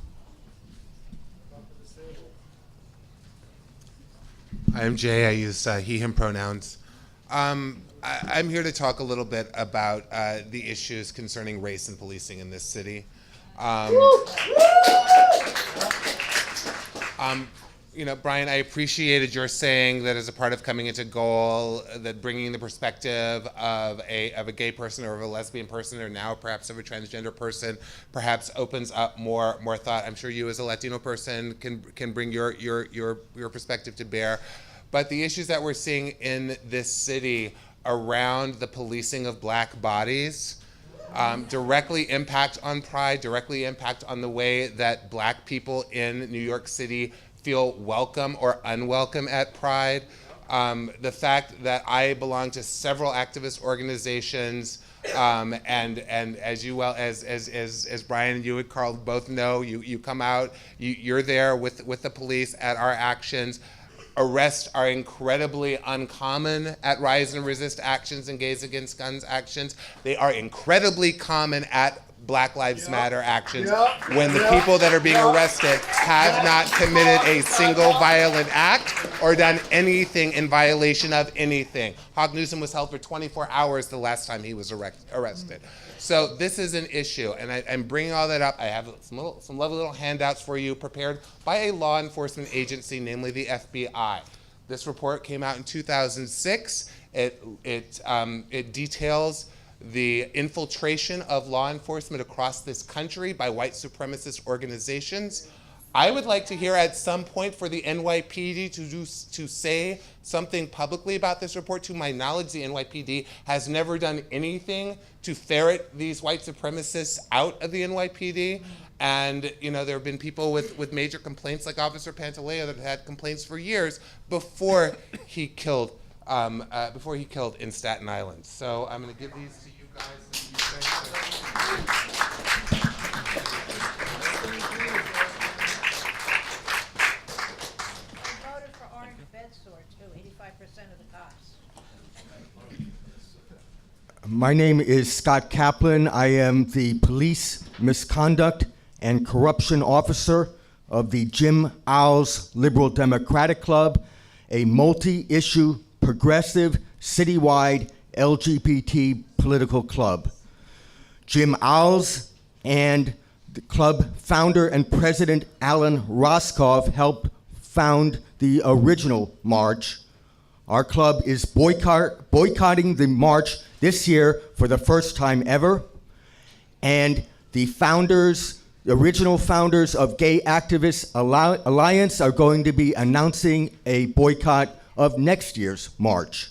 S16: I'm Jay. I use he, him pronouns. I'm here to talk a little bit about the issues concerning race and policing in this city. Brian, I appreciated your saying that as a part of coming into Goal, that bringing the perspective of a gay person or of a lesbian person, or now perhaps of a transgender person, perhaps opens up more thought. I'm sure you as a Latino person can bring your perspective to bear. But the issues that we're seeing in this city around the policing of black bodies directly impact on Pride, directly impact on the way that black people in New York City feel welcome or unwelcome at Pride. The fact that I belong to several activist organizations And as you well as Brian and you and Carl both know, you come out, you're there with the police at our actions. Arrests are incredibly uncommon at Rise and Resist actions and Gays Against Guns actions. They are incredibly common at Black Lives Matter actions when the people that are being arrested have not committed a single violent act or done anything in violation of anything. Hog Newsom was held for 24 hours the last time he was arrested. So this is an issue, and I'm bringing all that up. I have some lovely little handouts for you prepared by a law enforcement agency, namely the FBI. This report came out in 2006. It details the infiltration of law enforcement across this country by white supremacist organizations. I would like to hear at some point for the NYPD to say something publicly about this report. To my knowledge, the NYPD has never done anything to ferret these white supremacists out of the NYPD. And there have been people with major complaints, like Officer Pantaleo, that had complaints for years before he killed in Staten Island. So I'm going to give these to you guys.
S11: Voted for orange bedsore too, 85% of the cops.
S17: My name is Scott Kaplan. I am the Police Misconduct and Corruption Officer of the Jim Owls Liberal Democratic Club, a multi-issue, progressive, citywide LGBT political club. Jim Owls and the club founder and president Alan Roscoff helped found the original march. Our club is boycotting the march this year for the first time ever. And the original founders of Gay Activists Alliance are going to be announcing a boycott of next year's march.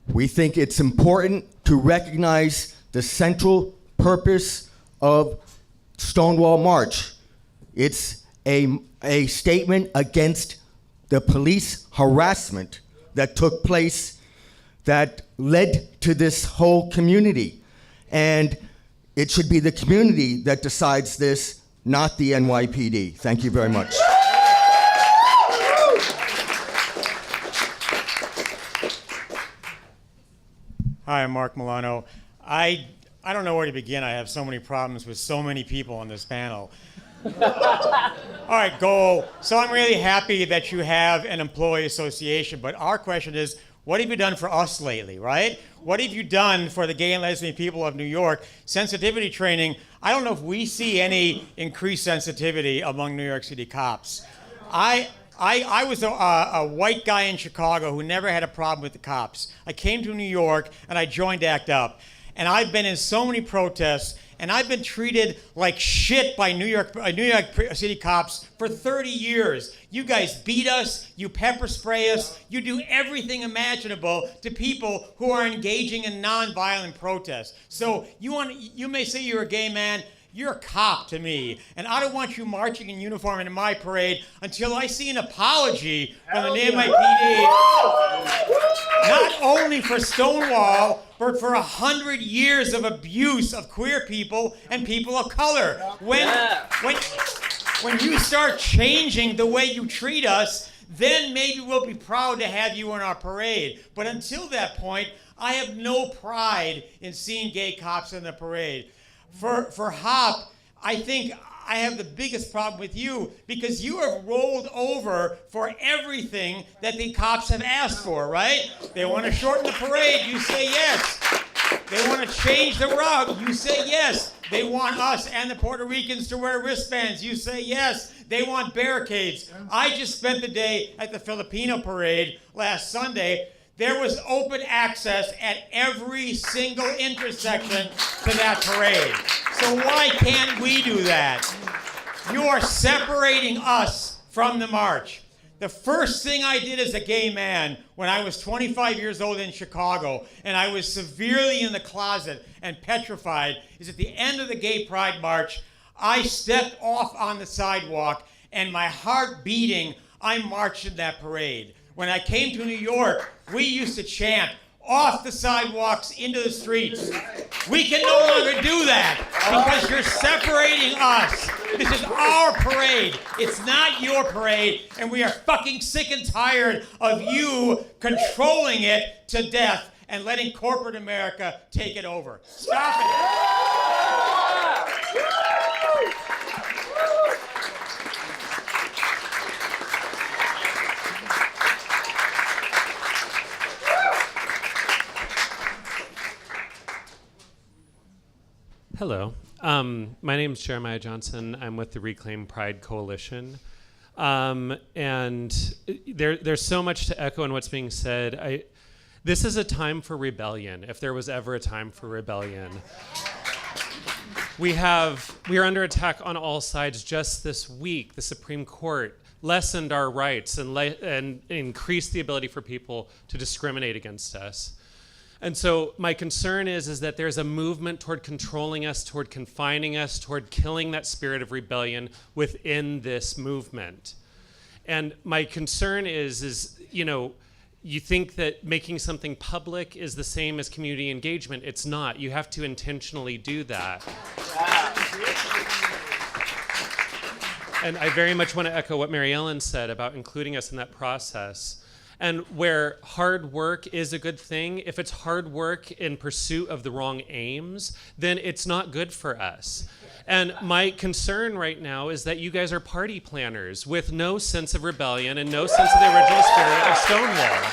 S17: We think it's important to recognize the central purpose of Stonewall March. It's a statement against the police harassment that took place that led to this whole community. And it should be the community that decides this, not the NYPD. Thank you very much.
S18: Hi, I'm Mark Milano. I don't know where to begin. I have so many problems with so many people on this panel. All right, goal. So I'm really happy that you have an employee association, but our question is, what have you done for us lately, right? What have you done for the gay and lesbian people of New York? Sensitivity training, I don't know if we see any increased sensitivity among New York City cops. I was a white guy in Chicago who never had a problem with the cops. I came to New York and I joined ACT UP. And I've been in so many protests, and I've been treated like shit by New York City cops for 30 years. You guys beat us, you pepper spray us, you do everything imaginable to people who are engaging in nonviolent protests. So you may say you're a gay man, you're a cop to me, and I don't want you marching in uniform in my parade until I see an apology from the NYPD, not only for Stonewall, but for 100 years of abuse of queer people and people of color. When you start changing the way you treat us, then maybe we'll be proud to have you in our parade. But until that point, I have no pride in seeing gay cops in the parade. For HOP, I think I have the biggest problem with you because you have rolled over for everything that the cops have asked for, right? They want to shorten the parade, you say yes. They want to change the rug, you say yes. They want us and the Puerto Ricans to wear wristbands, you say yes. They want barricades. I just spent the day at the Filipino parade last Sunday. There was open access at every single intersection to that parade. So why can't we do that? You are separating us from the march. The first thing I did as a gay man when I was 25 years old in Chicago, and I was severely in the closet and petrified, is at the end of the Gay Pride March, I stepped off on the sidewalk, and my heart beating, I marched in that parade. When I came to New York, we used to chant, off the sidewalks into the streets. We can no longer do that because you're separating us. This is our parade. It's not your parade, and we are fucking sick and tired of you controlling it to death and letting corporate America take it over. Stop it.
S19: Hello. My name is Jeremiah Johnson. I'm with the Reclaim Pride Coalition. And there's so much to echo in what's being said. This is a time for rebellion, if there was ever a time for rebellion. We are under attack on all sides. Just this week, the Supreme Court lessened our rights and increased the ability for people to discriminate against us. And so my concern is that there's a movement toward controlling us, toward confining us, toward killing that spirit of rebellion within this movement. And my concern is you think that making something public is the same as community engagement. It's not. You have to intentionally do that. And I very much want to echo what Mary Ellen said about including us in that process. And where hard work is a good thing, if it's hard work in pursuit of the wrong aims, then it's not good for us. And my concern right now is that you guys are party planners with no sense of rebellion and no sense of the original spirit of Stonewall.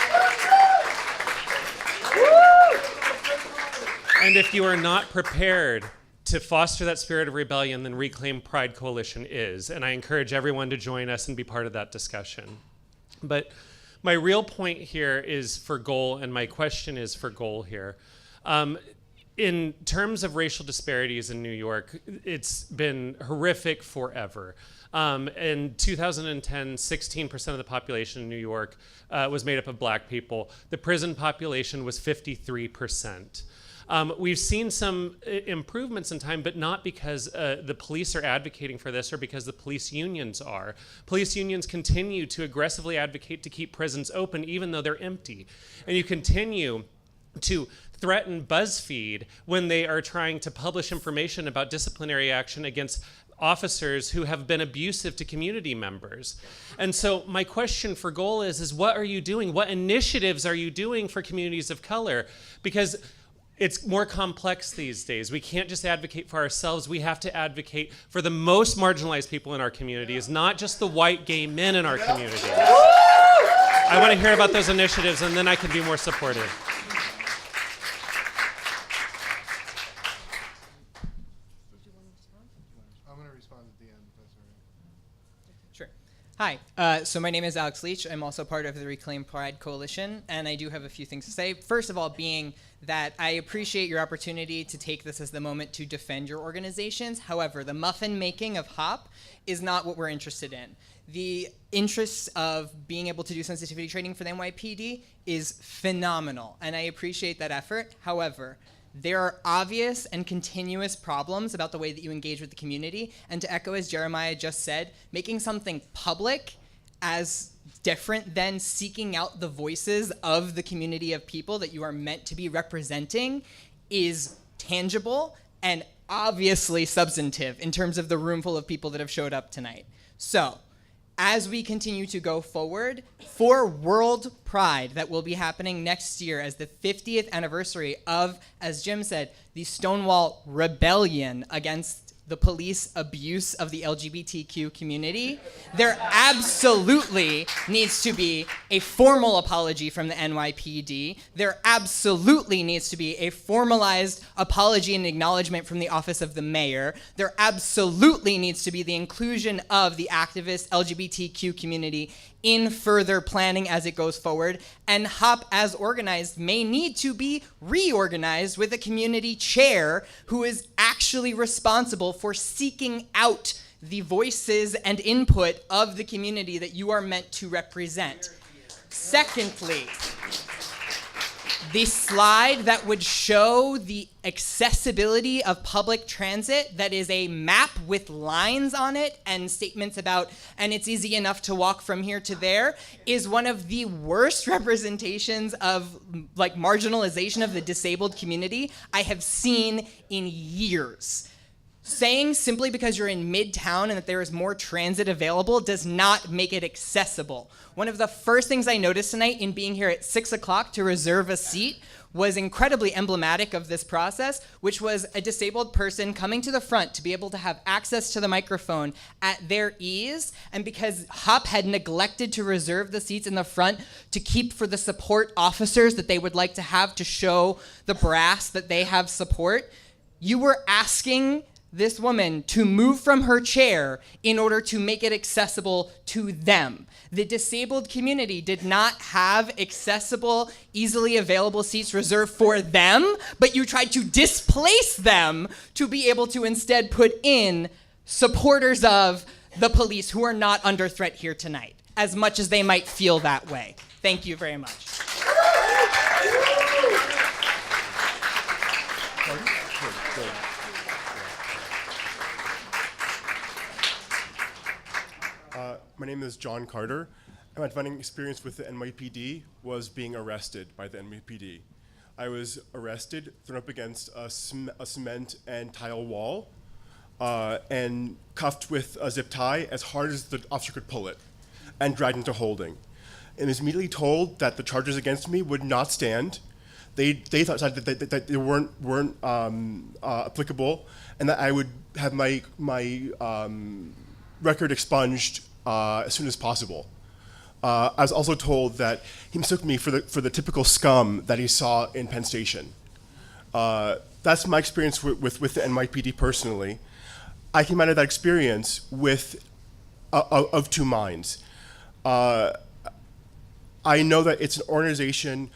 S19: And if you are not prepared to foster that spirit of rebellion, then Reclaim Pride Coalition is. And I encourage everyone to join us and be part of that discussion. But my real point here is for goal, and my question is for goal here. In terms of racial disparities in New York, it's been horrific forever. In 2010, 16% of the population in New York was made up of black people. The prison population was 53%. We've seen some improvements in time, but not because the police are advocating for this or because the police unions are. Police unions continue to aggressively advocate to keep prisons open even though they're empty. And you continue to threaten BuzzFeed when they are trying to publish information about disciplinary action against officers who have been abusive to community members. And so my question for goal is what are you doing? What initiatives are you doing for communities of color? Because it's more complex these days. We can't just advocate for ourselves. We have to advocate for the most marginalized people in our communities, not just the white gay men in our communities. I want to hear about those initiatives, and then I can be more supportive.
S9: I'm going to respond at the end, if that's all right.
S20: Sure. Hi, so my name is Alex Leach. I'm also part of the Reclaim Pride Coalition, and I do have a few things to say. First of all, being that I appreciate your opportunity to take this as the moment to defend your organizations. However, the muffin making of HOP is not what we're interested in. The interests of being able to do sensitivity training for the NYPD is phenomenal, and I appreciate that effort. However, there are obvious and continuous problems about the way that you engage with the community, and to echo as Jeremiah just said, making something public as different than seeking out the voices of the community of people that you are meant to be representing is tangible and obviously substantive in terms of the room full of people that have showed up tonight. So, as we continue to go forward for World Pride that will be happening next year as the 50th anniversary of, as Jim said, the Stonewall Rebellion against the police abuse of the LGBTQ community, there absolutely needs to be a formal apology from the NYPD. There absolutely needs to be a formalized apology and acknowledgement from the Office of the Mayor. There absolutely needs to be the inclusion of the activist LGBTQ community in further planning as it goes forward, and HOP as organized may need to be reorganized with a community chair who is actually responsible for seeking out the voices and input of the community that you are meant to represent. Secondly, the slide that would show the accessibility of public transit, that is a map with lines on it and statements about, and it's easy enough to walk from here to there, is one of the worst representations of like marginalization of the disabled community I have seen in years. Saying simply because you're in Midtown and that there is more transit available does not make it accessible. One of the first things I noticed tonight in being here at 6 o'clock to reserve a seat was incredibly emblematic of this process, which was a disabled person coming to the front to be able to have access to the microphone at their ease. And because HOP had neglected to reserve the seats in the front to keep for the support officers that they would like to have to show the brass that they have support, you were asking this woman to move from her chair in order to make it accessible to them. The disabled community did not have accessible, easily available seats reserved for them, but you tried to displace them to be able to instead put in supporters of the police who are not under threat here tonight, as much as they might feel that way. Thank you very much.
S21: My name is John Carter, and my defining experience with the NYPD was being arrested by the NYPD. I was arrested, thrown up against a cement and tile wall, and cuffed with a zip tie as hard as the officer could pull it, and dragged into holding. And was immediately told that the charges against me would not stand. They thought that they weren't applicable, and that I would have my record expunged as soon as possible. I was also told that he mistook me for the typical scum that he saw in Penn Station. That's my experience with the NYPD personally. I came out of that experience with of two minds. I know that it's an organization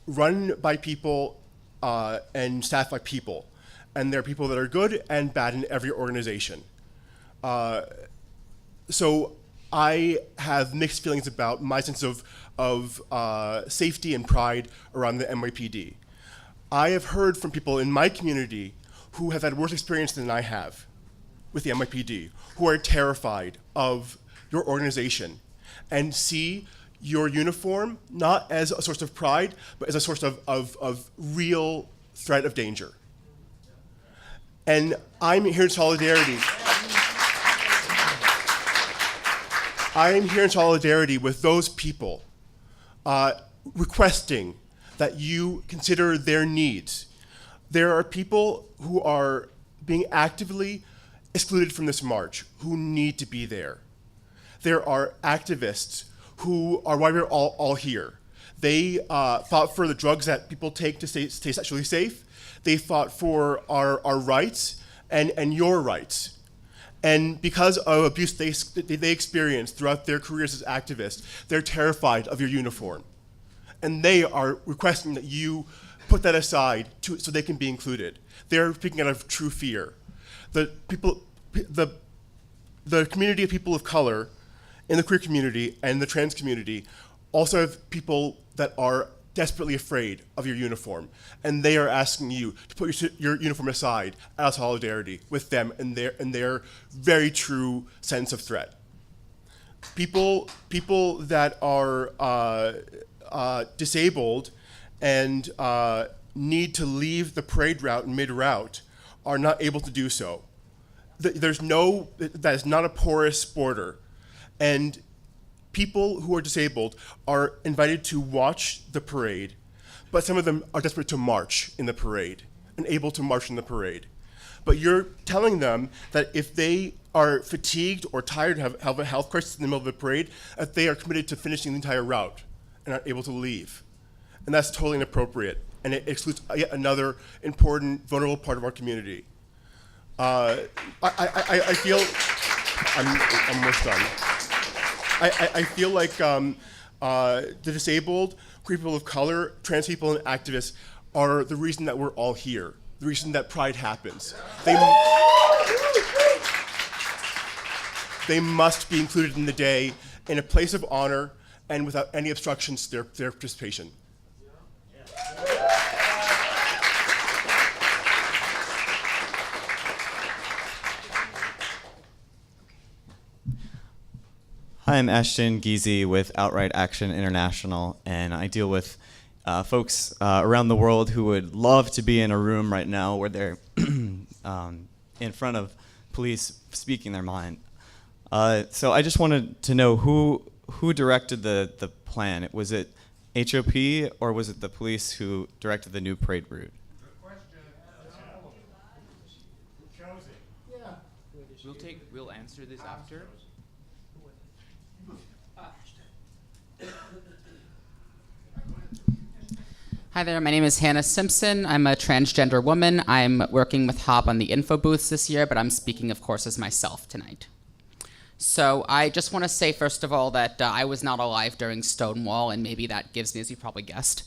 S21: run by people and staffed by people, and there are people that are good and bad in every organization. So I have mixed feelings about my sense of safety and pride around the NYPD. I have heard from people in my community who have had worse experience than I have with the NYPD, who are terrified of your organization and see your uniform not as a source of pride, but as a source of real threat of danger. And I'm here in solidarity. I am here in solidarity with those people requesting that you consider their needs. There are people who are being actively excluded from this march who need to be there. There are activists who are why we're all here. They fought for the drugs that people take to stay sexually safe. They fought for our rights and your rights. And because of abuse they experienced throughout their careers as activists, they're terrified of your uniform. And they are requesting that you put that aside so they can be included. They're speaking out of true fear. The community of people of color in the queer community and the trans community also have people that are desperately afraid of your uniform, and they are asking you to put your uniform aside out of solidarity with them and their very true sense of threat. People that are disabled and need to leave the parade route mid-route are not able to do so. That is not a porous border, and people who are disabled are invited to watch the parade, but some of them are desperate to march in the parade and able to march in the parade. But you're telling them that if they are fatigued or tired, have a health crisis in the middle of the parade, that they are committed to finishing the entire route and are able to leave. And that's totally inappropriate, and it excludes yet another important, vulnerable part of our community. I feel, I'm almost done. I feel like the disabled, queer people of color, trans people, and activists are the reason that we're all here, the reason that Pride happens. They must be included in the day in a place of honor and without any obstructions to their participation.
S2: Hi, I'm Ashton Giese with Outright Action International, and I deal with folks around the world who would love to be in a room right now where they're in front of police speaking their mind. So I just wanted to know who directed the plan. Was it HOP or was it the police who directed the new parade route?
S3: We'll answer this after.
S22: Hi there, my name is Hannah Simpson. I'm a transgender woman. I'm working with HOP on the info booths this year, but I'm speaking, of course, as myself tonight. So I just want to say, first of all, that I was not alive during Stonewall, and maybe that gives me, as you probably guessed,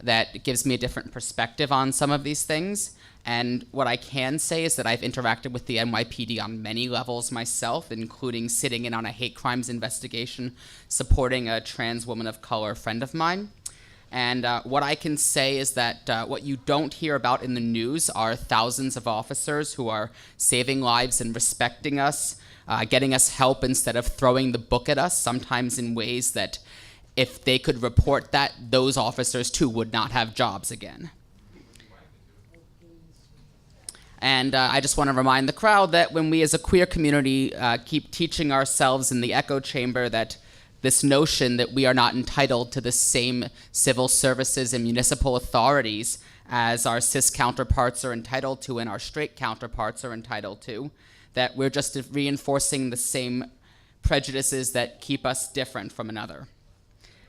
S22: that gives me a different perspective on some of these things. And what I can say is that I've interacted with the NYPD on many levels myself, including sitting in on a hate crimes investigation, supporting a trans woman of color friend of mine. And what I can say is that what you don't hear about in the news are thousands of officers who are saving lives and respecting us, getting us help instead of throwing the book at us, sometimes in ways that if they could report that, those officers too would not have jobs again. And I just want to remind the crowd that when we as a queer community keep teaching ourselves in the echo chamber that this notion that we are not entitled to the same civil services and municipal authorities as our cis counterparts are entitled to and our straight counterparts are entitled to, that we're just reinforcing the same prejudices that keep us different from another.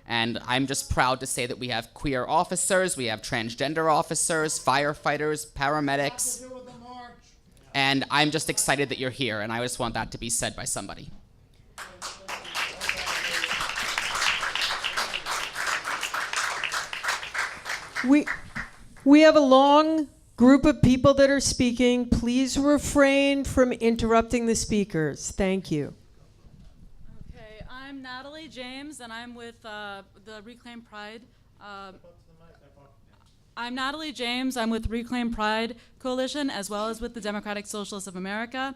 S22: And I'm just proud to say that we have queer officers, we have transgender officers, firefighters, paramedics, and I'm just excited that you're here, and I just want that to be said by somebody.
S1: We have a long group of people that are speaking. Please refrain from interrupting the speakers. Thank you.
S23: Okay, I'm Natalie James, and I'm with the Reclaim Pride. I'm Natalie James. I'm with Reclaim Pride Coalition, as well as with the Democratic Socialists of America.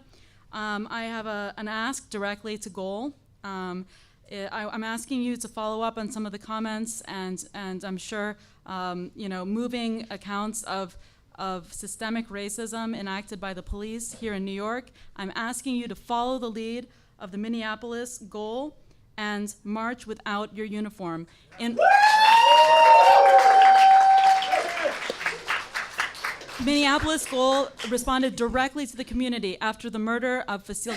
S23: I have an ask directly to Goal. I'm asking you to follow up on some of the comments, and I'm sure moving accounts of systemic racism enacted by the police here in New York. I'm asking you to follow the lead of the Minneapolis Goal and march without your uniform. Minneapolis Goal responded directly to the community after the murder of Facile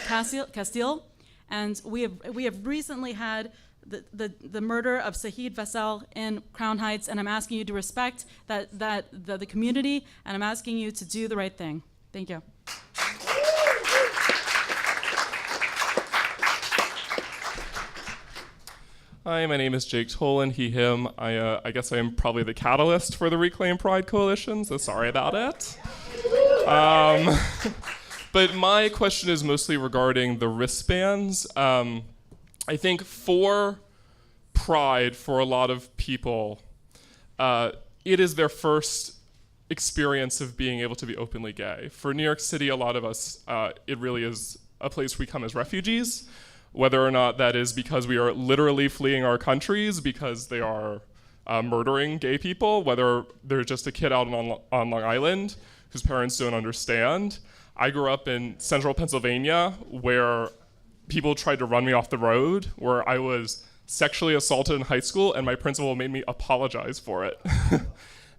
S23: Castile, and we have recently had the murder of Sahid Vassell in Crown Heights, and I'm asking you to respect the community, and I'm asking you to do the right thing. Thank you.
S24: Hi, my name is Jake Tolan, he, him. I guess I am probably the catalyst for the Reclaim Pride Coalition, so sorry about it. But my question is mostly regarding the wristbands. I think for Pride, for a lot of people, it is their first experience of being able to be openly gay. For New York City, a lot of us, it really is a place we come as refugees, whether or not that is because we are literally fleeing our countries because they are murdering gay people, whether they're just a kid out on Long Island whose parents don't understand. I grew up in central Pennsylvania where people tried to run me off the road, where I was sexually assaulted in high school and my principal made me apologize for it.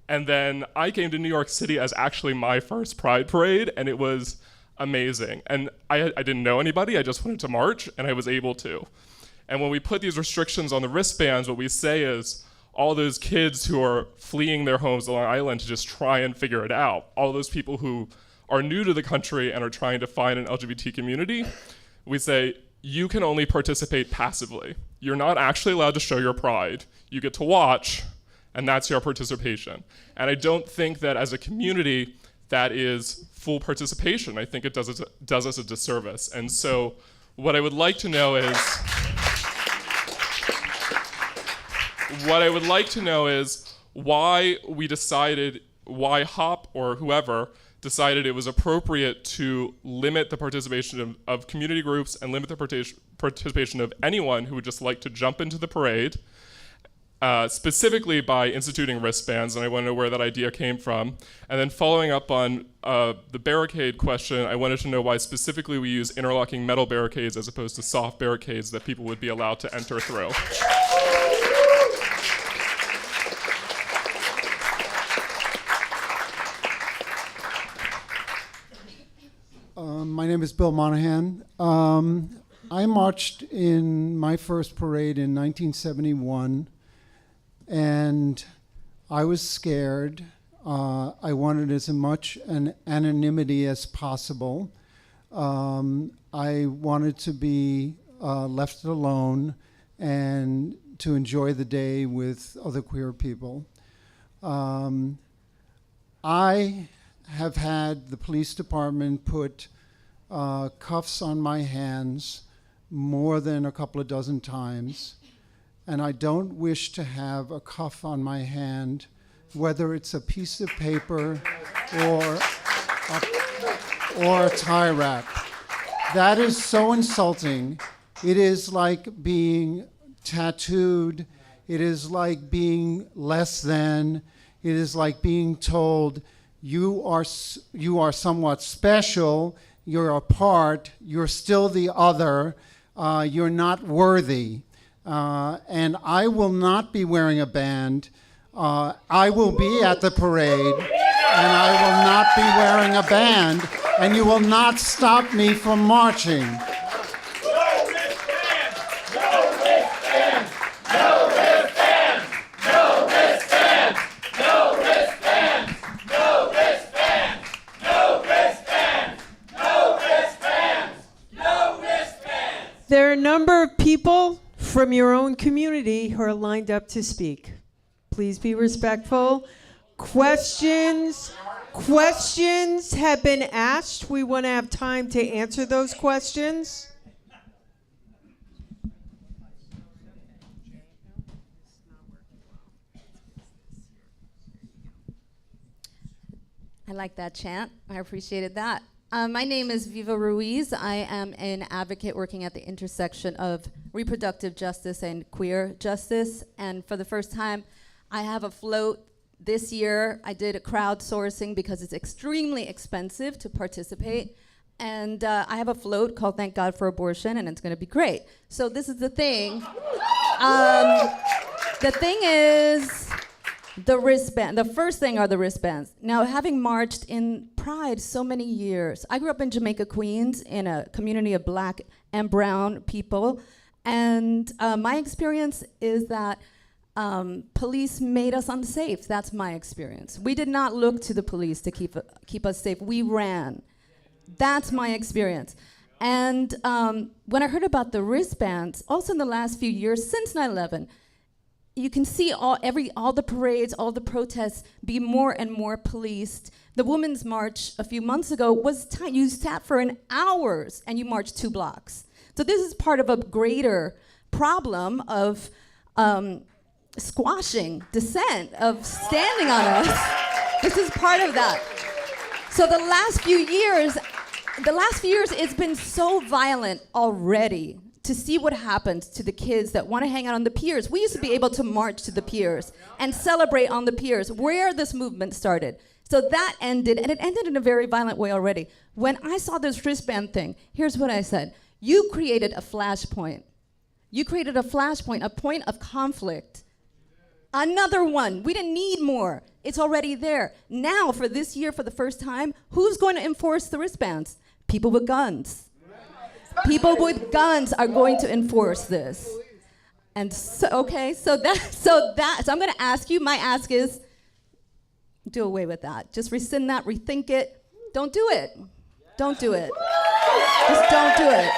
S24: And then I came to New York City as actually my first Pride Parade, and it was amazing. And I didn't know anybody, I just wanted to march, and I was able to. And when we put these restrictions on the wristbands, what we say is all those kids who are fleeing their homes on Long Island to just try and figure it out, all those people who are new to the country and are trying to find an LGBT community, we say, you can only participate passively. You're not actually allowed to show your pride. You get to watch, and that's your participation. And I don't think that as a community, that is full participation. I think it does us a disservice. And so what I would like to know is why we decided, why HOP or whoever decided it was appropriate to limit the participation of community groups and limit the participation of anyone who would just like to jump into the parade, specifically by instituting wristbands, and I want to know where that idea came from. And then following up on the barricade question, I wanted to know why specifically we use interlocking metal barricades as opposed to soft barricades that people would be allowed to enter through.
S5: My name is Bill Monahan. I marched in my first parade in 1971, and I was scared. I wanted as much an anonymity as possible. I wanted to be left alone and to enjoy the day with other queer people. I have had the police department put cuffs on my hands more than a couple of dozen times, and I don't wish to have a cuff on my hand, whether it's a piece of paper or a tie wrap. That is so insulting. It is like being tattooed. It is like being less than. It is like being told you are somewhat special, you're a part, you're still the other, you're not worthy. And I will not be wearing a band. I will be at the parade, and I will not be wearing a band, and you will not stop me from marching.
S1: There are a number of people from your own community who are lined up to speak. Please be respectful. Questions have been asked. We want to have time to answer those questions.
S6: I like that chant. I appreciated that. My name is Viva Ruiz. I am an advocate working at the intersection of reproductive justice and queer justice. And for the first time, I have a float this year. I did a crowdsourcing because it's extremely expensive to participate. And I have a float called Thank God for Abortion, and it's going to be great. So this is the thing. The thing is, the wristband. The first thing are the wristbands. Now, having marched in Pride so many years, I grew up in Jamaica, Queens, in a community of Black and brown people, and my experience is that police made us unsafe. That's my experience. We did not look to the police to keep us safe. We ran. That's my experience. And when I heard about the wristbands, also in the last few years, since 9/11, you can see all the parades, all the protests be more and more policed. The Women's March a few months ago was you sat for hours and you marched 2 blocks. So this is part of a greater problem of squashing dissent, of standing on us. This is part of that. So the last few years, it's been so violent already. To see what happens to the kids that want to hang out on the piers. We used to be able to march to the piers and celebrate on the piers, where this movement started. So that ended, and it ended in a very violent way already. When I saw this wristband thing, here's what I said. You created a flashpoint. You created a flashpoint, a point of conflict. Another one. We didn't need more. It's already there. Now, for this year, for the first time, who's going to enforce the wristbands? People with guns. People with guns are going to enforce this. And so I'm going to ask you, my ask is, do away with that. Just rescind that, rethink it. Don't do it. Don't do it. Just don't do it.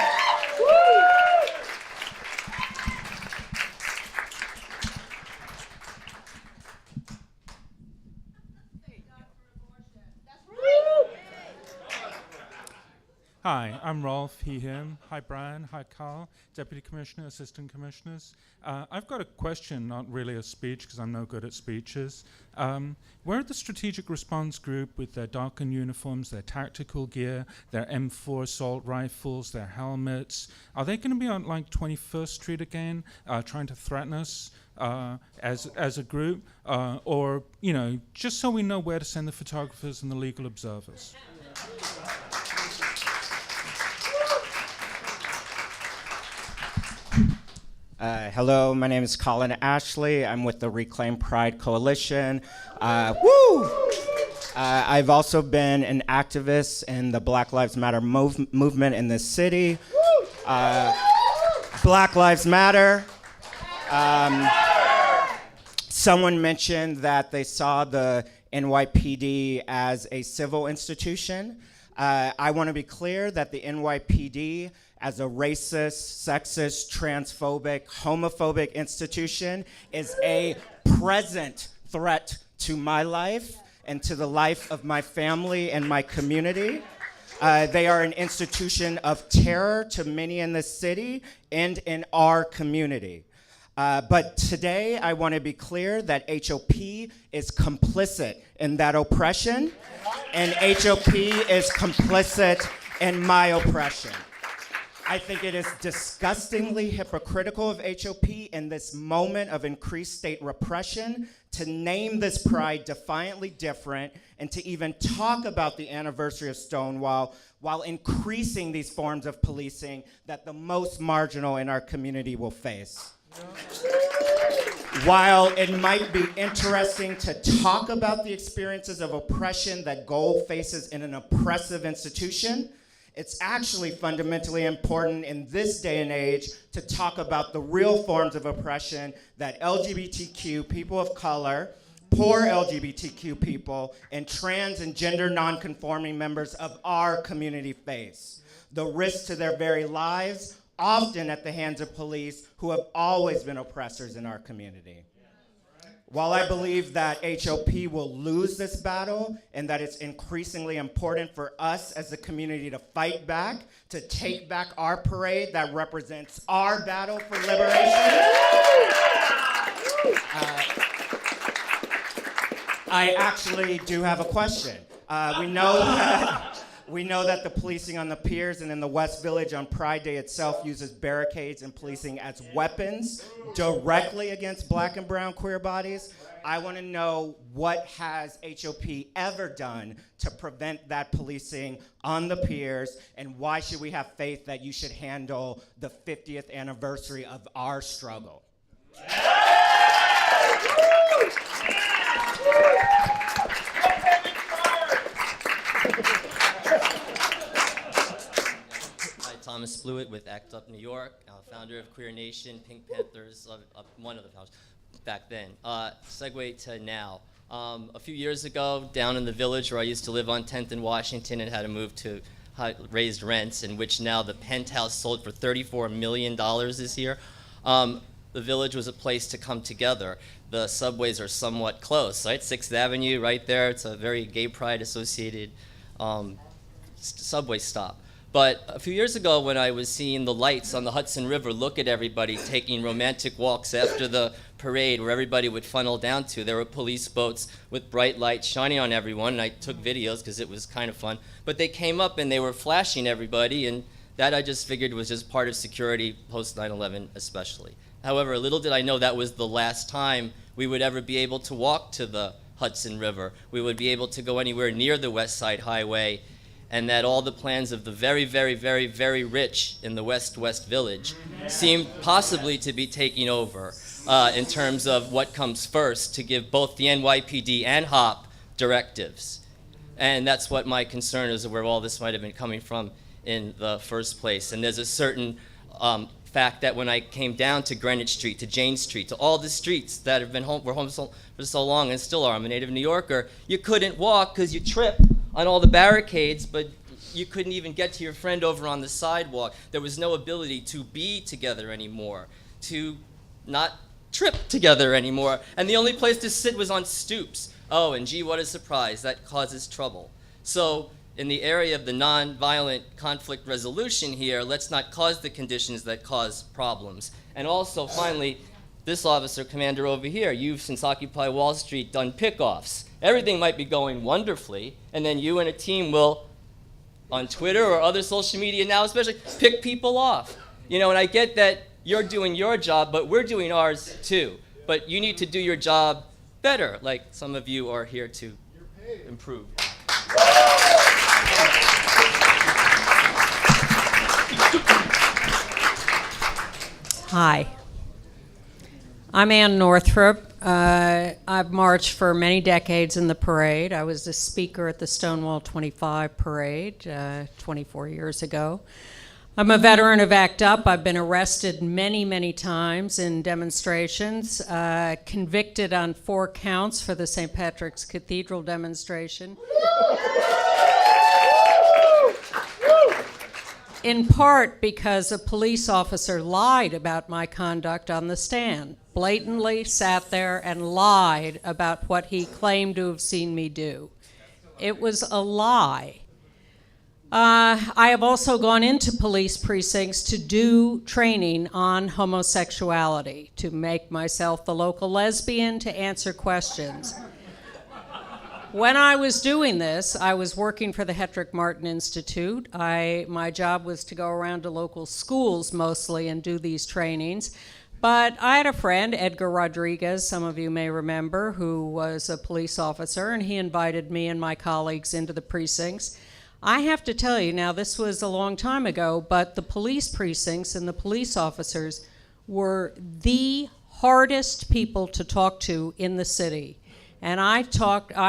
S7: Hi, I'm Rolf, he, him. Hi, Brian. Hi, Carl. Deputy Commissioner, Assistant Commissioners. I've got a question, not really a speech, because I'm no good at speeches. Where are the Strategic Response Group with their darkened uniforms, their tactical gear, their M4 assault rifles, their helmets? Are they going to be on, like, 21st Street again, trying to threaten us as a group? Or, you know, just so we know where to send the photographers and the legal observers.
S8: Hello, my name is Colin Ashley. I'm with the Reclaim Pride Coalition. I've also been an activist in the Black Lives Matter movement in this city. Black Lives Matter. Someone mentioned that they saw the NYPD as a civil institution. I want to be clear that the NYPD, as a racist, sexist, transphobic, homophobic institution, is a present threat to my life and to the life of my family and my community. They are an institution of terror to many in this city and in our community. But today, I want to be clear that HOP is complicit in that oppression, and HOP is complicit in my oppression. I think it is disgustingly hypocritical of HOP in this moment of increased state repression to name this pride defiantly different and to even talk about the anniversary of Stonewall while increasing these forms of policing that the most marginal in our community will face. While it might be interesting to talk about the experiences of oppression that Goal faces in an oppressive institution, it's actually fundamentally important in this day and age to talk about the real forms of oppression that LGBTQ, people of color, poor LGBTQ people, and trans and gender nonconforming members of our community face. The risk to their very lives, often at the hands of police who have always been oppressors in our community. While I believe that HOP will lose this battle and that it's increasingly important for us as a community to fight back, to take back our parade that represents our battle for liberation, I actually do have a question. We know that the policing on the piers and in the West Village on Pride Day itself uses barricades and policing as weapons directly against black and brown queer bodies. I want to know, what has HOP ever done to prevent that policing on the piers, and why should we have faith that you should handle the 50th anniversary of our struggle?
S12: Thomas Blewett with ACT UP New York, founder of Queer Nation, Pink Panthers, one of the founders back then. Segue to now. A few years ago, down in the village where I used to live on 10th and Washington and had to move to raised rents, in which now the penthouse sold for $34 million this year. The village was a place to come together. The subways are somewhat close, right? 6th Avenue right there. It's a very gay pride associated subway stop. But a few years ago, when I was seeing the lights on the Hudson River look at everybody taking romantic walks after the parade where everybody would funnel down to, there were police boats with bright lights shining on everyone, and I took videos because it was kind of fun. But they came up and they were flashing everybody, and that I just figured was just part of security post 9/11 especially. However, little did I know that was the last time we would ever be able to walk to the Hudson River. We would be able to go anywhere near the West Side Highway, and that all the plans of the very, very, very, very rich in the West Village seem possibly to be taking over in terms of what comes first to give both the NYPD and HOP directives. And that's what my concern is, where all this might have been coming from in the first place. And there's a certain fact that when I came down to Greenwich Street, to Jane Street, to all the streets that have been were home for so long and still are, I'm a native New Yorker, you couldn't walk because you trip on all the barricades, but you couldn't even get to your friend over on the sidewalk. There was no ability to be together anymore, to not trip together anymore, and the only place to sit was on stoops. Oh, and gee, what a surprise, that causes trouble. So in the area of the nonviolent conflict resolution here, let's not cause the conditions that cause problems. And also, finally, this officer, commander over here, you've, since Occupy Wall Street, done pickoffs. Everything might be going wonderfully, and then you and a team will, on Twitter or other social media now especially, pick people off. You know, and I get that you're doing your job, but we're doing ours too. But you need to do your job better, like some of you are here to improve.
S10: Hi. I'm Ann Northrop. I've marched for many decades in the parade. I was the speaker at the Stonewall 25 parade 24 years ago. I'm a veteran of ACT UP. I've been arrested many, many times in demonstrations, convicted on 4 counts for the St. Patrick's Cathedral demonstration. In part because a police officer lied about my conduct on the stand, blatantly sat there and lied about what he claimed to have seen me do. It was a lie. I have also gone into police precincts to do training on homosexuality, to make myself the local lesbian, to answer questions. When I was doing this, I was working for the Hetrick Martin Institute. My job was to go around to local schools mostly and do these trainings. But I had a friend, Edgar Rodriguez, some of you may remember, who was a police officer, and he invited me and my colleagues into the precincts. I have to tell you, now this was a long time ago, but the police precincts and the police officers were the hardest people to talk to in the city. And I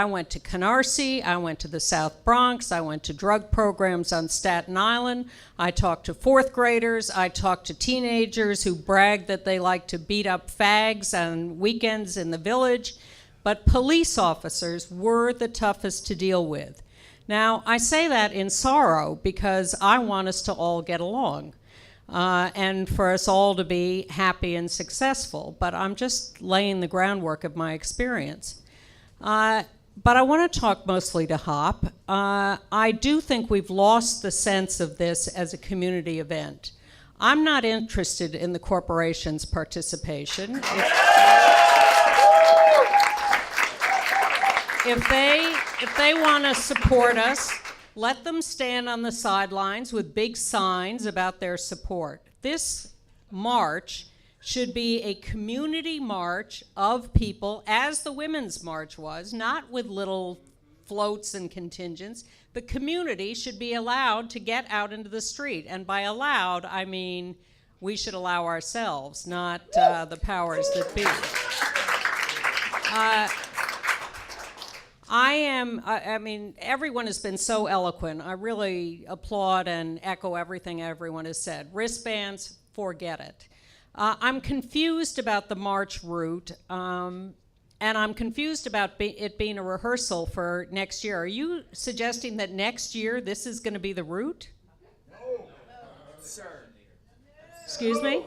S10: went to Canarsie, I went to the South Bronx, I went to drug programs on Staten Island, I talked to 4th graders, I talked to teenagers who bragged that they like to beat up fags on weekends in the village, but police officers were the toughest to deal with. Now, I say that in sorrow because I want us to all get along. And for us all to be happy and successful, but I'm just laying the groundwork of my experience. But I want to talk mostly to HOP. I do think we've lost the sense of this as a community event. I'm not interested in the corporation's participation. If they want to support us, let them stand on the sidelines with big signs about their support. This march should be a community march of people, as the Women's March was, not with little floats and contingents. The community should be allowed to get out into the street. And by allowed, I mean we should allow ourselves, not the powers that be. I mean, everyone has been so eloquent. I really applaud and echo everything everyone has said. Wristbands, forget it. I'm confused about the march route, and I'm confused about it being a rehearsal for next year. Are you suggesting that next year this is going to be the route? No, sir. Excuse me?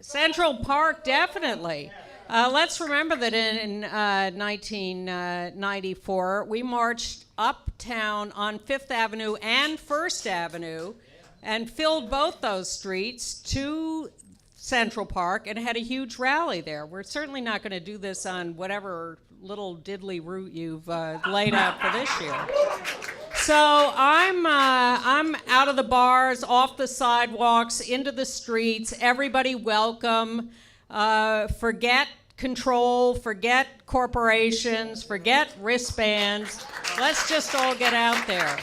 S10: Central Park, definitely. Let's remember that in 1994, we marched uptown on 5th Avenue and 1st Avenue and filled both those streets to Central Park and had a huge rally there. We're certainly not going to do this on whatever little diddly route you've laid out for this year. So I'm out of the bars, off the sidewalks, into the streets. Everybody welcome. Forget control, forget corporations, forget wristbands. Let's just all get out there.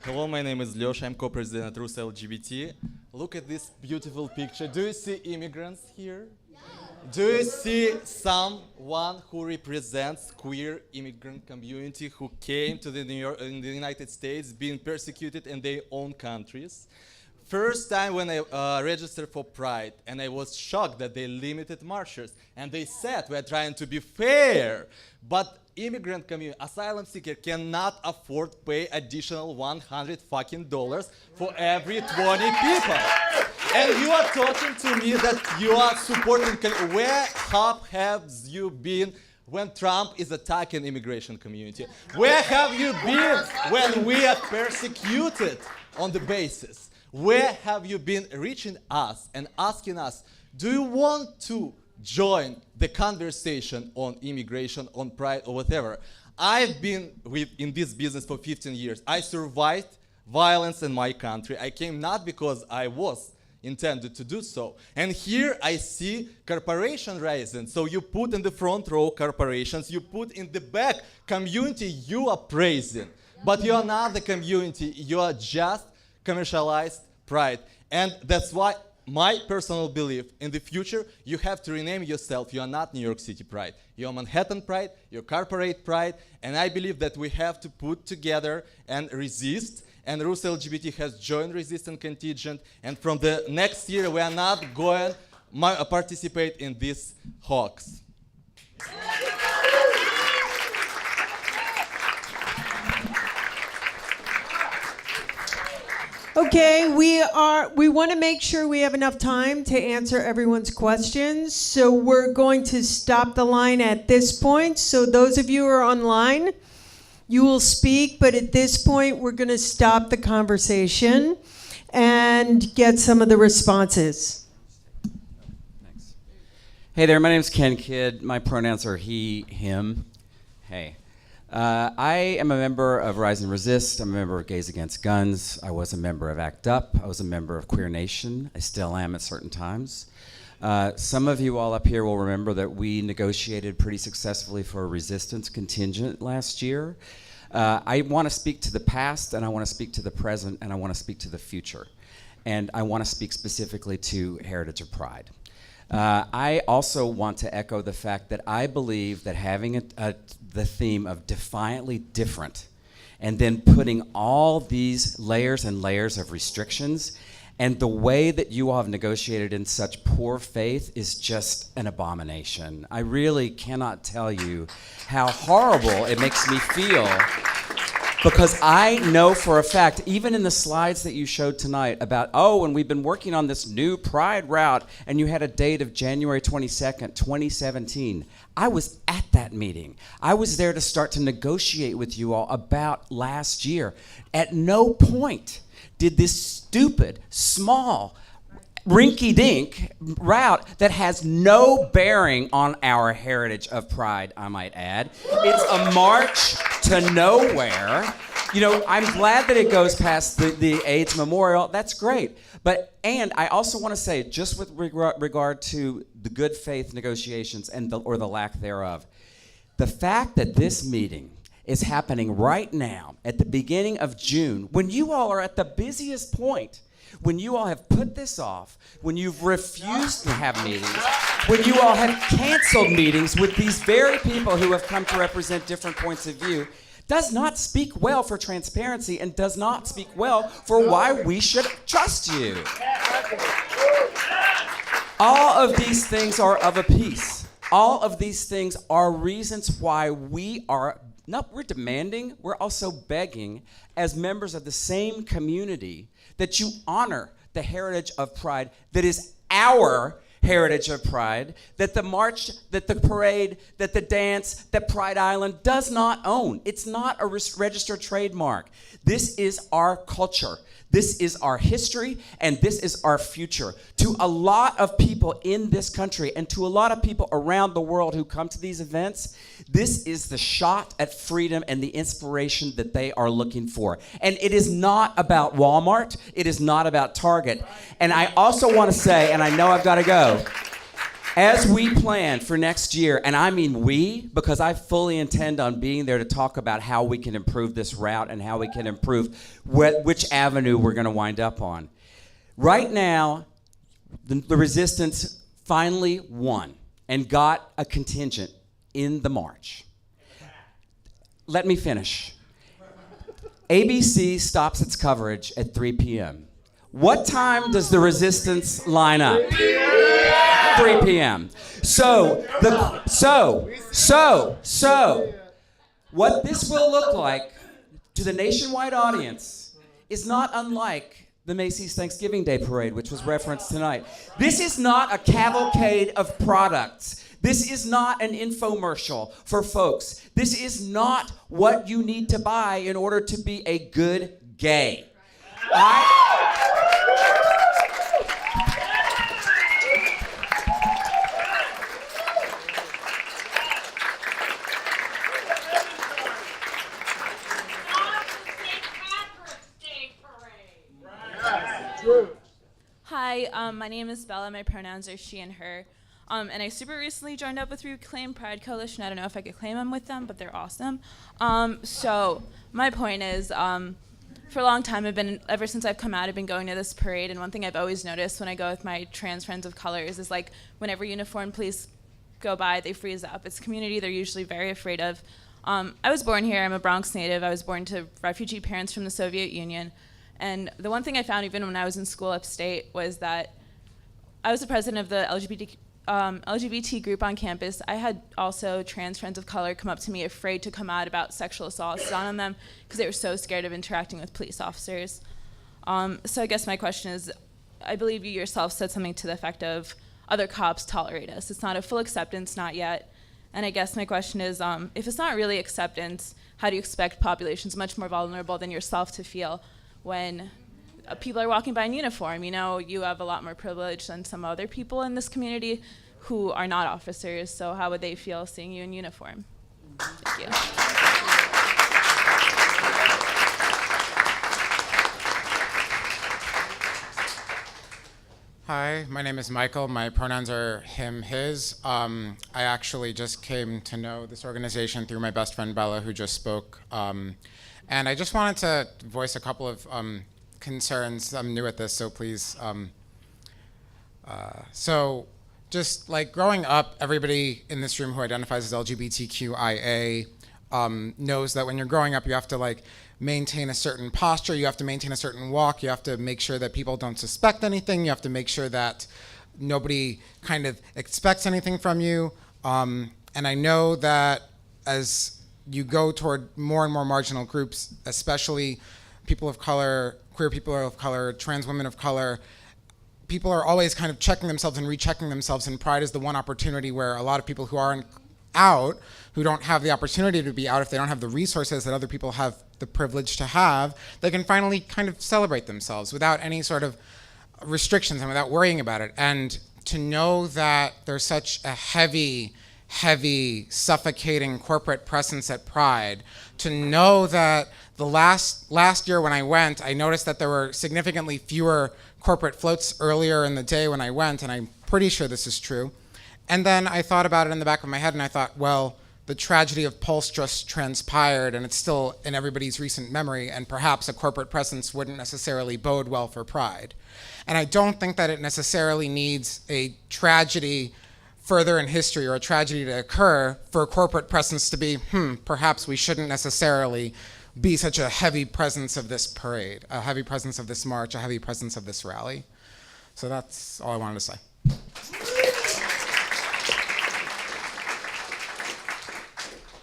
S2: Hello, my name is Lyosh. I'm co-president at Rus LGBT. Look at this beautiful picture. Do you see immigrants here? Do you see someone who represents queer immigrant community who came to in the United States being persecuted in their own countries?
S4: first time when I registered for Pride, and I was shocked that they limited marchers. And they said, we're trying to be fair, but immigrant community, asylum seeker cannot afford to pay additional $100 for every 20 people. And you are talking to me that you are supporting, where have you been when Trump is attacking immigration community? Where have you been when we are persecuted on the basis? Where have you been reaching us and asking us, do you want to join the conversation on immigration, on pride, or whatever? I've been in this business for 15 years. I survived violence in my country. I came not because I was intended to do so. And here I see corporation rising. So you put in the front row corporations, you put in the back community you are praising. But you are not the community, you are just commercialized pride. And that's why my personal belief, in the future, you have to rename yourself. You are not New York City Pride. You're Manhattan Pride, you're corporate pride, and I believe that we have to put together and resist. And Rus LGBT has joined resistance contingent, and from the next year, we are not going to participate in this hoax.
S1: Okay, we want to make sure we have enough time to answer everyone's questions. So we're going to stop the line at this point. So those of you who are online, you will speak, but at this point, we're going to stop the conversation and get some of the responses.
S13: Hey there, my name's Ken Kidd. My pronouns are he, him. Hey. I am a member of Rise and Resist. I'm a member of Gays Against Guns. I was a member of ACT UP. I was a member of Queer Nation. I still am at certain times. Some of you all up here will remember that we negotiated pretty successfully for a resistance contingent last year. I want to speak to the past, and I want to speak to the present, and I want to speak to the future. And I want to speak specifically to Heritage of Pride. I also want to echo the fact that I believe that having the theme of defiantly different and then putting all these layers and layers of restrictions and the way that you all have negotiated in such poor faith is just an abomination. I really cannot tell you how horrible it makes me feel, because I know for a fact, even in the slides that you showed tonight about, and we've been working on this new Pride route, and you had a date of January 22nd, 2017. I was at that meeting. I was there to start to negotiate with you all about last year. At no point did this stupid, small, rinky-dink route that has no bearing on our heritage of pride, I might add. It's a march to nowhere. You know, I'm glad that it goes past the AIDS memorial. That's great. And I also want to say, just with regard to the good faith negotiations or the lack thereof, the fact that this meeting is happening right now at the beginning of June, when you all are at the busiest point, when you all have put this off, when you've refused to have meetings, when you all have canceled meetings with these very people who have come to represent different points of view, does not speak well for transparency and does not speak well for why we should trust you. All of these things are of a piece. All of these things are reasons why we're demanding, we're also begging as members of the same community that you honor the heritage of pride that is our heritage of pride, that the march, that the parade, that the dance, that Pride Island does not own. It's not a registered trademark. This is our culture. This is our history, and this is our future. To a lot of people in this country and to a lot of people around the world who come to these events, this is the shot at freedom and the inspiration that they are looking for. And it is not about Walmart. It is not about Target. And I also want to say, and I know I've got to go, as we plan for next year, and I mean we, because I fully intend on being there to talk about how we can improve this route and how we can improve which avenue we're going to wind up on. Right now, the resistance finally won and got a contingent in the march. Let me finish. ABC stops its coverage at 3 p.m. What time does the resistance line up? 3 p.m. So what this will look like to the nationwide audience is not unlike the Macy's Thanksgiving Day Parade, which was referenced tonight. This is not a cavalcade of products. This is not an infomercial for folks. This is not what you need to buy in order to be a good gay.
S11: Hi, my name is Bella. My pronouns are she and her. And I super recently joined up with Reclaim Pride Coalition. I don't know if I could claim I'm with them, but they're awesome. So my point is, for a long time, ever since I've come out, I've been going to this parade. And one thing I've always noticed when I go with my trans friends of colors is like whenever uniformed police go by, they freeze up. It's a community they're usually very afraid of. I was born here. I'm a Bronx native. I was born to refugee parents from the Soviet Union. And the one thing I found even when I was in school upstate was that I was the president of the LGBT group on campus. I had also trans friends of color come up to me afraid to come out about sexual assaults done on them because they were so scared of interacting with police officers. So I guess my question is, I believe you yourself said something to the effect of other cops tolerate us. It's not a full acceptance, not yet. And I guess my question is, if it's not really acceptance, how do you expect populations much more vulnerable than yourself to feel when people are walking by in uniform? You know, you have a lot more privilege than some other people in this community who are not officers, so how would they feel seeing you in uniform? Thank you.
S14: Hi, my name is Michael. My pronouns are him, his. I actually just came to know this organization through my best friend Bella, who just spoke. And I just wanted to voice a couple of concerns. I'm new at this, so please. So just like growing up, everybody in this room who identifies as LGBTQIA knows that when you're growing up, you have to like maintain a certain posture, you have to maintain a certain walk, you have to make sure that people don't suspect anything, you have to make sure that nobody kind of expects anything from you. And I know that as you go toward more and more marginal groups, especially people of color, queer people of color, trans women of color, people are always kind of checking themselves and rechecking themselves, and Pride is the one opportunity where a lot of people who aren't out, who don't have the opportunity to be out, if they don't have the resources that other people have the privilege to have, they can finally kind of celebrate themselves without any sort of restrictions and without worrying about it. And to know that there's such a heavy, suffocating corporate presence at Pride, to know that the last year when I went, I noticed that there were significantly fewer corporate floats earlier in the day when I went, and I'm pretty sure this is true. And then I thought about it in the back of my head, and I thought, well, the tragedy of Pulse just transpired, and it's still in everybody's recent memory, and perhaps a corporate presence wouldn't necessarily bode well for Pride. And I don't think that it necessarily needs a tragedy further in history or a tragedy to occur for a corporate presence to be, perhaps we shouldn't necessarily be such a heavy presence of this parade, a heavy presence of this march, a heavy presence of this rally. So that's all I wanted to say.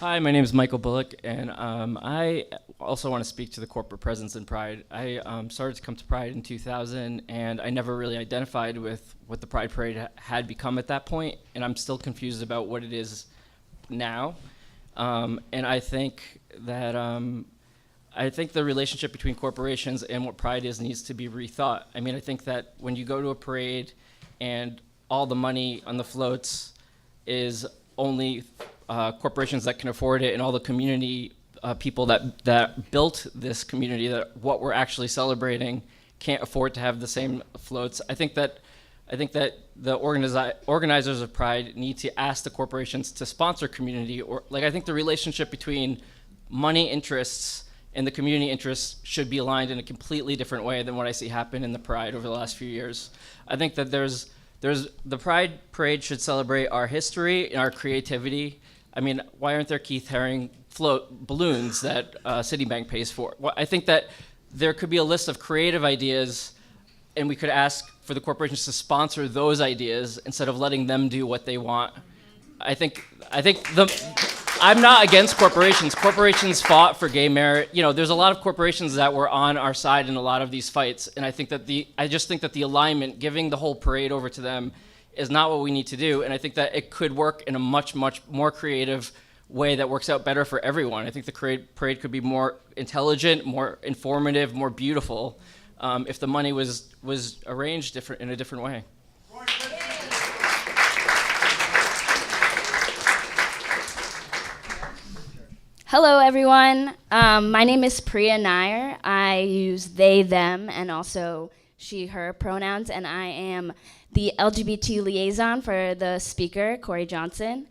S15: Hi, my name is Michael Bullock, and I also want to speak to the corporate presence in Pride. I started to come to Pride in 2000, and I never really identified with what the Pride Parade had become at that point, and I'm still confused about what it is now. And I think that the relationship between corporations and what Pride is needs to be rethought. I mean, I think that when you go to a parade and all the money on the floats is only corporations that can afford it, and all the community people that built this community, that what we're actually celebrating, can't afford to have the same floats. I think that the organizers of Pride need to ask the corporations to sponsor community, or like I think the relationship between money interests and the community interests should be aligned in a completely different way than what I see happen in the Pride over the last few years. I think that the Pride Parade should celebrate our history and our creativity. I mean, why aren't there Keith Haring float balloons that Citibank pays for? Well, I think that there could be a list of creative ideas and we could ask for the corporations to sponsor those ideas instead of letting them do what they want. I'm not against corporations. Corporations fought for gay marriage. There's a lot of corporations that were on our side in a lot of these fights, and I just think that the alignment, giving the whole parade over to them, is not what we need to do. And I think that it could work in a much, much more creative way that works out better for everyone. I think the parade could be more intelligent, more informative, more beautiful, if the money was arranged in a different way.
S16: Hello, everyone. My name is Priya Nair. I use they, them, and also she, her pronouns, and I am the LGBT liaison for the speaker, Corey Johnson.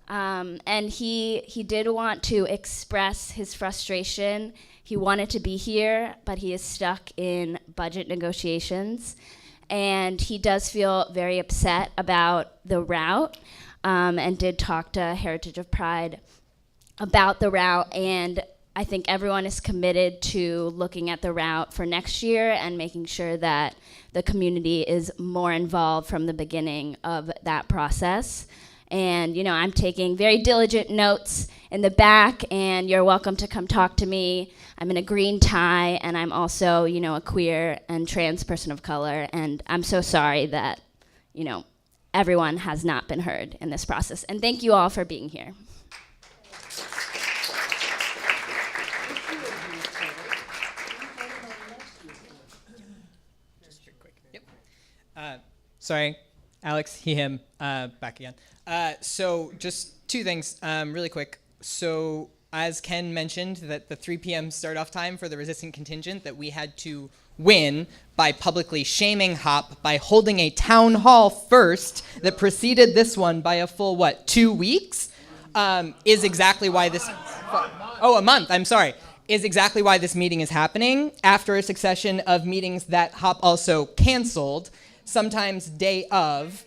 S16: And he did want to express his frustration. He wanted to be here, but he is stuck in budget negotiations. And he does feel very upset about the route, and did talk to Heritage of Pride about the route, and I think everyone is committed to looking at the route for next year and making sure that the community is more involved from the beginning of that process. And I'm taking very diligent notes in the back, and you're welcome to come talk to me. I'm in a green tie, and I'm also, a queer and trans person of color, and I'm so sorry that, everyone has not been heard in this process. And thank you all for being here.
S20: Sorry, Alex, he, him, back again. So just two things really quick. So as Ken mentioned, that the 3 p.m. start-off time for the resistant contingent that we had to win by publicly shaming HOP by holding a town hall first that preceded this one by a full, 2 weeks, is exactly why this... a month, I'm sorry. Is exactly why this meeting is happening after a succession of meetings that HOP also canceled, sometimes day of,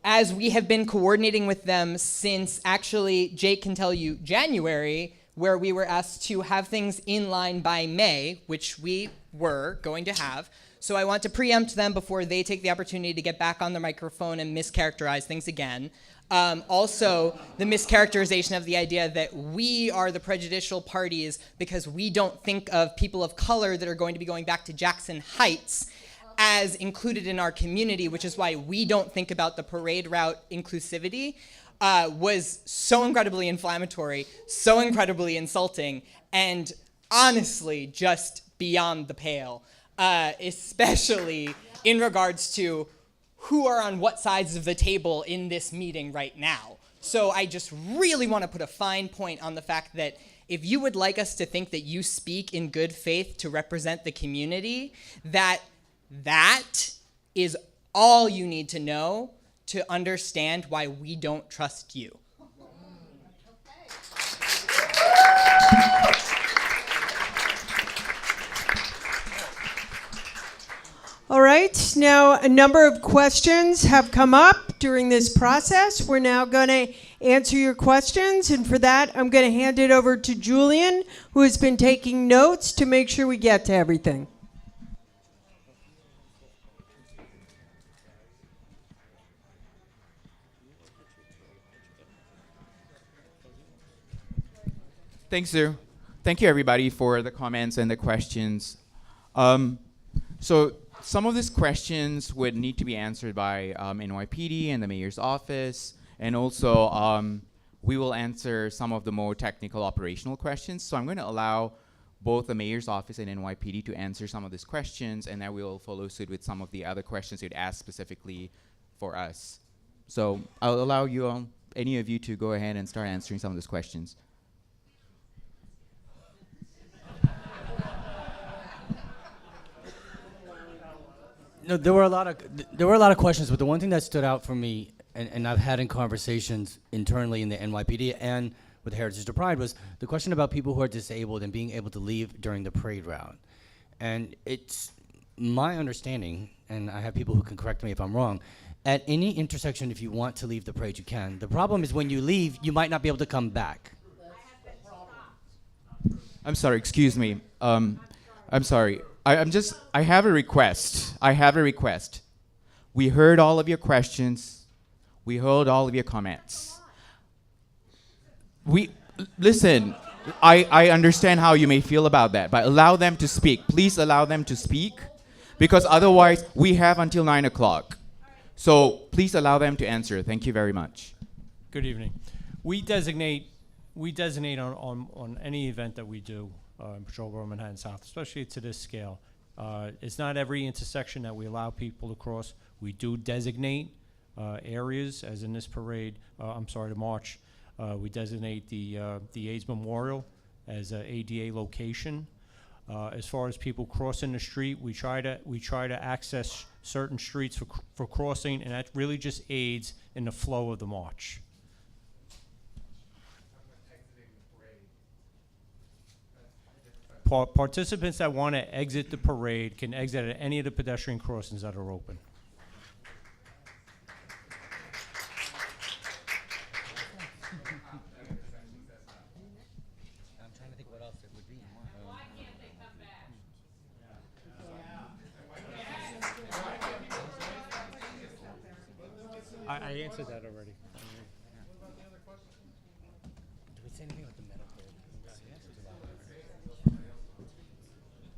S20: as we have been coordinating with them since, actually, Jake can tell you, January, where we were asked to have things in line by May, which we were going to have. So I want to preempt them before they take the opportunity to get back on the microphone and mischaracterize things again. Also, the mischaracterization of the idea that we are the prejudicial parties because we don't think of people of color that are going to be going back to Jackson Heights as included in our community, which is why we don't think about the parade route inclusivity, was so incredibly inflammatory, so incredibly insulting, and honestly just beyond the pale, especially in regards to who are on what sides of the table in this meeting right now. So I just really want to put a fine point on the fact that if you would like us to think that you speak in good faith to represent the community, that is all you need to know to understand why we don't trust you.
S1: All right, now a number of questions have come up during this process. We're now going to answer your questions, and for that, I'm going to hand it over to Julian, who has been taking notes to make sure we get to everything.
S3: Thanks, Sue. Thank you, everybody, for the comments and the questions. So some of these questions would need to be answered by NYPD and the mayor's office, and also we will answer some of the more technical operational questions. So I'm going to allow both the mayor's office and NYPD to answer some of these questions, and then we will follow suit with some of the other questions you'd ask specifically for us. So I'll allow you all, any of you, to go ahead and start answering some of these questions.
S17: No, there were a lot of questions, but the one thing that stood out for me, and I've had in conversations internally in the NYPD and with Heritage of Pride, was the question about people who are disabled and being able to leave during the parade route. And it's my understanding, and I have people who can correct me if I'm wrong, at any intersection, if you want to leave the parade, you can. The problem is when you leave, you might not be able to come back.
S3: I'm sorry, excuse me. I'm sorry. I have a request. We heard all of your questions. We heard all of your comments. Listen, I understand how you may feel about that, but allow them to speak. Please allow them to speak, because otherwise we have until 9 o'clock. So please allow them to answer. Thank you very much.
S9: Good evening. We designate on any event that we do in Patrol Borough Manhattan South, especially to this scale. It's not every intersection that we allow people to cross. We do designate areas, as in this parade, the march. We designate the AIDS Memorial as an ADA location. As far as people crossing the street, we try to access certain streets for crossing, and that really just aids in the flow of the march. Participants that want to exit the parade can exit at any of the pedestrian crossings that are open. I answered that already. Did we say anything about the metal plate?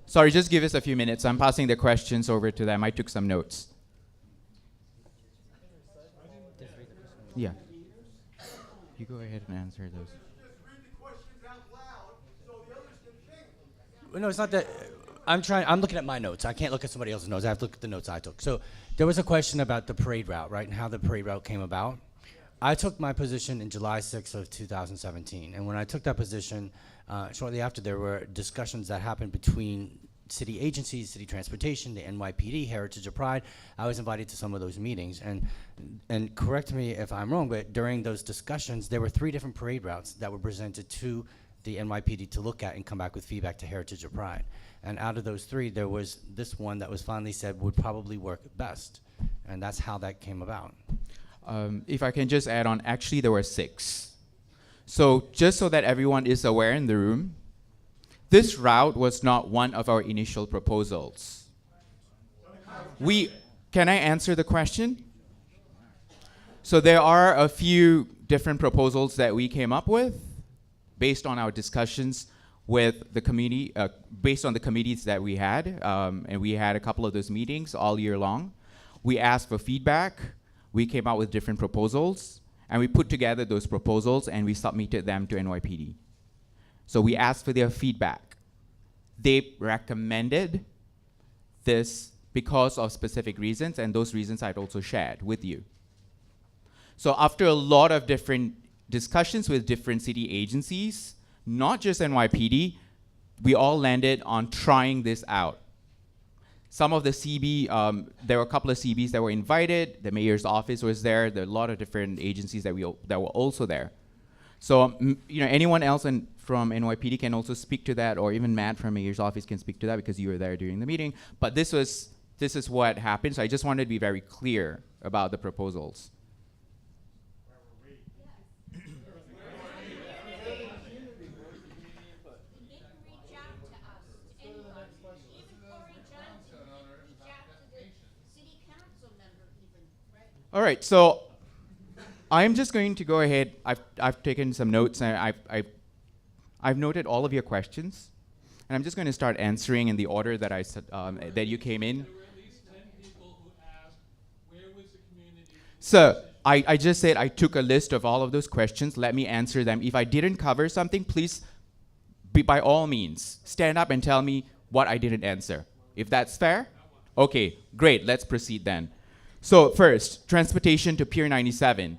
S3: Sorry, just give us a few minutes. I'm passing the questions over to them. I took some notes. Yeah. You go ahead and answer those.
S17: No, it's not that. I'm looking at my notes. I can't look at somebody else's notes. I have to look at the notes I took. So there was a question about the parade route, right, and how the parade route came about. I took my position in July 6th of 2017, and when I took that position, shortly after, there were discussions that happened between city agencies, city transportation, the NYPD, Heritage of Pride. I was invited to some of those meetings, and correct me if I'm wrong, but during those discussions, there were 3 different parade routes that were presented to the NYPD to look at and come back with feedback to Heritage of Pride. And out of those 3, there was this one that was finally said would probably work best, and that's how that came about.
S3: If I can just add on, actually there were 6. So just so that everyone is aware in the room, this route was not one of our initial proposals. Can I answer the question? So there are a few different proposals that we came up with based on our discussions with the community, based on the committees that we had, and we had a couple of those meetings all year long. We asked for feedback. We came out with different proposals, and we put together those proposals and we submitted them to NYPD. So we asked for their feedback. They recommended this because of specific reasons, and those reasons I'd also shared with you. So after a lot of different discussions with different city agencies, not just NYPD, we all landed on trying this out. Some of the CB, there were a couple of CBs that were invited. The mayor's office was there. There are a lot of different agencies that were also there. So anyone else from NYPD can also speak to that, or even Matt from mayor's office can speak to that because you were there during the meeting. But this is what happened. So I just wanted to be very clear about the proposals. All right, so I'm just going to go ahead. I've taken some notes, and I've noted all of your questions, and I'm just going to start answering in the order that that you came in. So I just said I took a list of all of those questions. Let me answer them. If I didn't cover something, please, by all means, stand up and tell me what I didn't answer. If that's fair, okay, great. Let's proceed then. So first, transportation to Pier 97.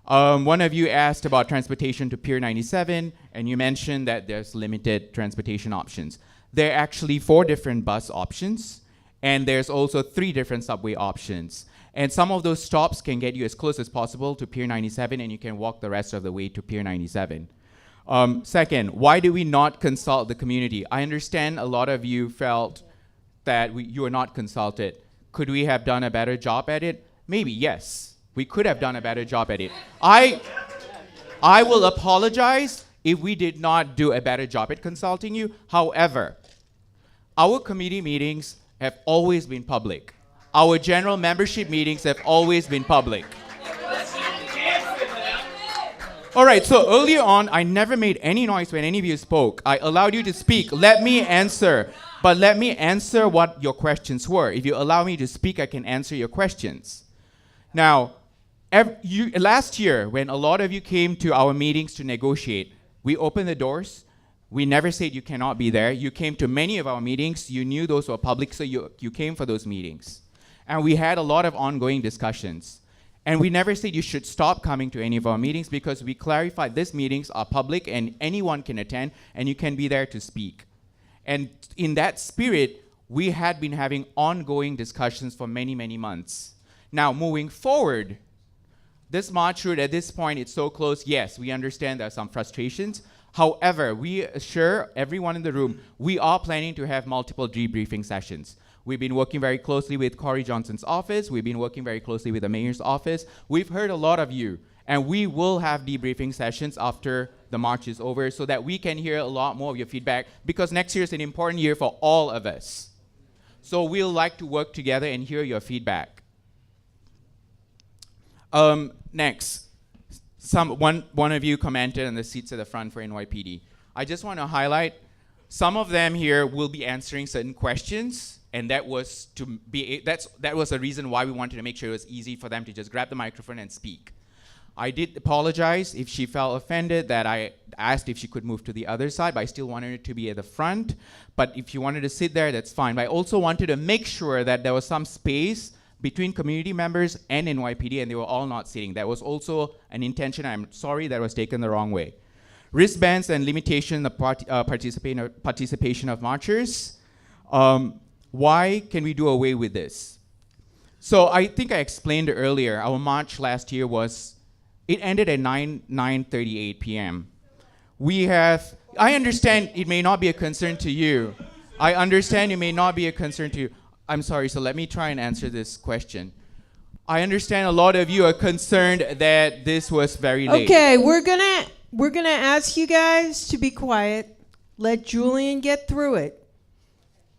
S3: One of you asked about transportation to Pier 97, and you mentioned that there's limited transportation options. There are actually 4 different bus options, and there's also 3 different subway options. And some of those stops can get you as close as possible to Pier 97, and you can walk the rest of the way to Pier 97. Second, why do we not consult the community? I understand a lot of you felt that you were not consulted. Could we have done a better job at it? Maybe, yes. We could have done a better job at it. I will apologize if we did not do a better job at consulting you. However, our committee meetings have always been public. Our general membership meetings have always been public. All right, so earlier on, I never made any noise when any of you spoke. I allowed you to speak. Let me answer. But let me answer what your questions were. If you allow me to speak, I can answer your questions. Now, last year, when a lot of you came to our meetings to negotiate, we opened the doors. We never said you cannot be there. You came to many of our meetings. You knew those were public, so you came for those meetings. And we had a lot of ongoing discussions. And we never said you should stop coming to any of our meetings because we clarified these meetings are public and anyone can attend and you can be there to speak. And in that spirit, we had been having ongoing discussions for many, many months. Now, moving forward, this March route at this point, it's so close. Yes, we understand there are some frustrations. However, we assure everyone in the room, we are planning to have multiple debriefing sessions. We've been working very closely with Corey Johnson's office. We've been working very closely with the mayor's office. We've heard a lot of you, and we will have debriefing sessions after the march is over so that we can hear a lot more of your feedback because next year is an important year for all of us. So we'll like to work together and hear your feedback. Next, one of you commented on the seats at the front for NYPD. I just want to highlight, some of them here will be answering certain questions, and that was a reason why we wanted to make sure it was easy for them to just grab the microphone and speak. I did apologize if she felt offended that I asked if she could move to the other side, but I still wanted her to be at the front. But if you wanted to sit there, that's fine. But I also wanted to make sure that there was some space between community members and NYPD, and they were all not sitting. That was also an intention. I'm sorry that was taken the wrong way. Wristbands and limitation of participation of marchers. Why can we do away with this? So I think I explained earlier, our march last year it ended at 9:38 p.m. I understand it may not be a concern to you. I understand it may not be a concern to you. I'm sorry, so let me try and answer this question. I understand a lot of you are concerned that this was very late.
S1: Okay, we're gonna ask you guys to be quiet. Let Julian get through it.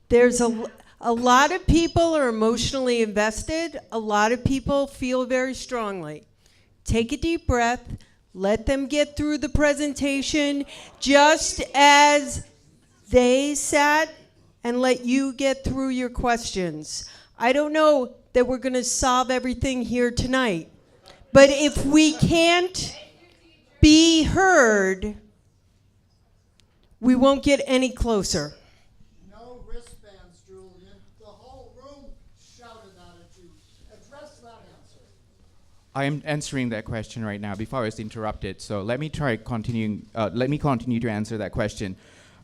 S1: There's a lot of people are emotionally invested. A lot of people feel very strongly. Take a deep breath. Let them get through the presentation just as they sat and let you get through your questions. I don't know that we're going to solve everything here tonight, but if we can't be heard, we won't get any closer.
S5: No wristbands, Julian. The whole room shouted out at you. Address that answer.
S3: I am answering that question right now before I was interrupted. So let me continue to answer that question.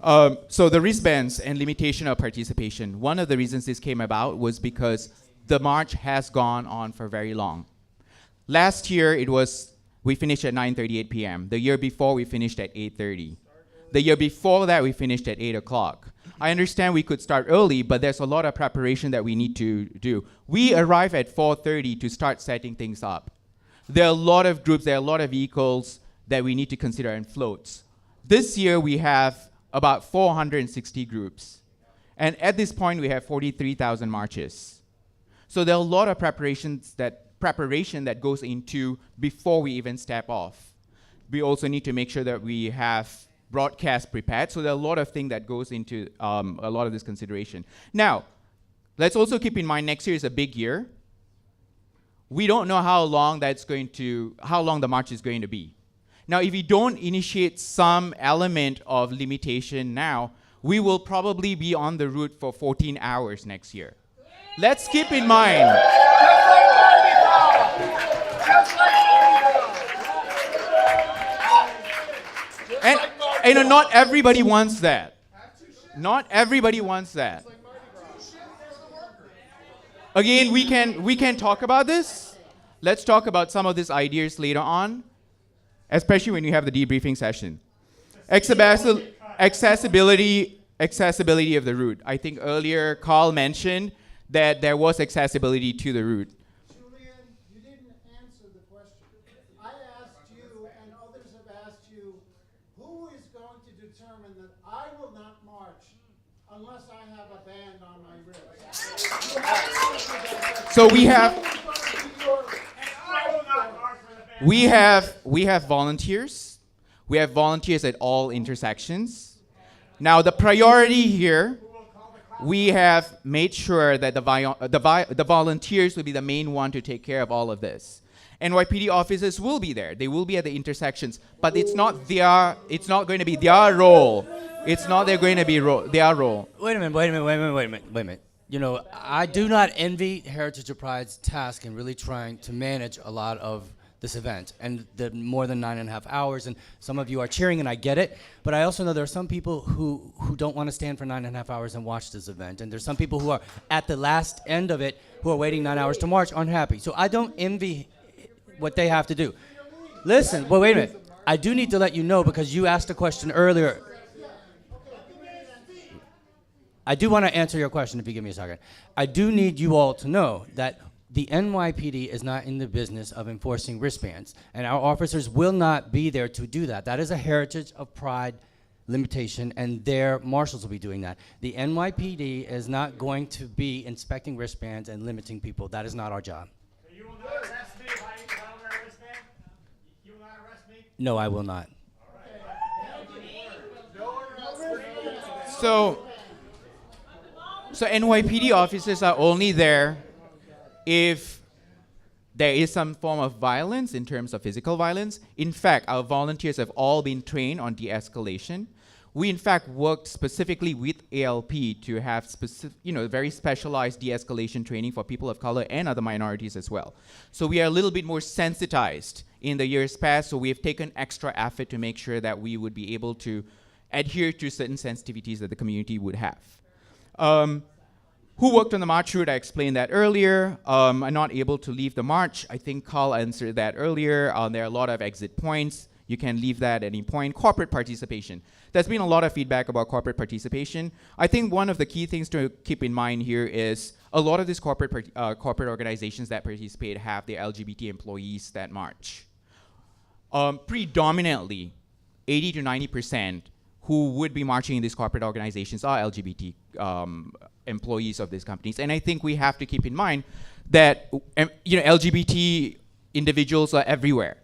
S3: So the wristbands and limitation of participation. One of the reasons this came about was because the march has gone on for very long. Last year we finished at 9:38 p.m. The year before we finished at 8:30. The year before that we finished at 8 o'clock. I understand we could start early, but there's a lot of preparation that we need to do. We arrive at 4:30 to start setting things up. There are a lot of groups, there are a lot of vehicles that we need to consider and floats. This year we have about 460 groups. And at this point we have 43,000 marches. So there are a lot of preparation that goes into before we even step off. We also need to make sure that we have broadcast prepared. So there are a lot of things that goes into a lot of this consideration. Now, let's also keep in mind next year is a big year. We don't know how long the march is going to be. Now, if we don't initiate some element of limitation now, we will probably be on the route for 14 hours next year. Let's keep in mind. And not everybody wants that. Not everybody wants that. Again, we can talk about this. Let's talk about some of these ideas later on, especially when you have the debriefing session. Accessibility of the route. I think earlier Carl mentioned that there was accessibility to the route.
S5: Julian, you didn't answer the question. I asked you, and others have asked you, who is going to determine that I will not march Unless I have a band on my wrist.
S3: So we have volunteers. We have volunteers at all intersections. Now the priority here, we have made sure that the volunteers will be the main one to take care of all of this. NYPD officers will be there. They will be at the intersections, but it's not going to be their role. It's not they're going to be their role.
S17: Wait a minute. You know, I do not envy Heritage of Pride's task in really trying to manage a lot of this event and the more than 9.5 hours, and some of you are cheering and I get it, but I also know there are some people who don't want to stand for 9.5 hours and watch this event, and there's some people who are at the last end of it who are waiting 9 hours to march unhappy. So I don't envy what they have to do. Listen, well, wait a minute. I do need to let you know, because you asked a question earlier. I do want to answer your question if you give me a second. I do need you all to know that the NYPD is not in the business of enforcing wristbands, and our officers will not be there to do that. That is a Heritage of Pride limitation, and their marshals will be doing that. The NYPD is not going to be inspecting wristbands and limiting people. That is not our job.
S18: So you will not arrest me if I don't wear a wristband? You will not arrest me?
S17: No, I will not.
S3: So NYPD officers are only there if there is some form of violence in terms of physical violence. In fact, our volunteers have all been trained on de-escalation. We in fact worked specifically with ALP to have very specialized de-escalation training for people of color and other minorities as well. So we are a little bit more sensitized in the years past, so we have taken extra effort to make sure that we would be able to adhere to certain sensitivities that the community would have. Who worked on the march route? I explained that earlier. I'm not able to leave the march. I think Carl answered that earlier. There are a lot of exit points. You can leave that at any point. Corporate participation. There's been a lot of feedback about corporate participation. I think one of the key things to keep in mind here is a lot of these corporate organizations that participate have their LGBT employees that march. Predominantly, 80 to 90% who would be marching in these corporate organizations are LGBT employees of these companies. And I think we have to keep in mind that LGBT individuals are everywhere,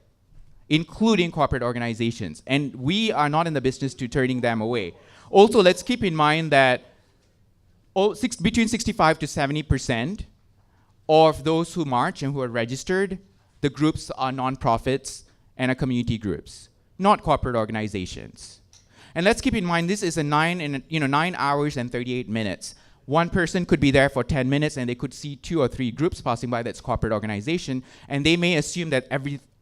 S3: including corporate organizations. And we are not in the business to turning them away. Also, let's keep in mind that between 65 to 70% of those who march and who are registered, the groups are nonprofits and are community groups, not corporate organizations. And let's keep in mind, this is a 9 hours and 38 minutes. One person could be there for 10 minutes and they could see 2 or 3 groups passing by that's corporate organization, and they may assume that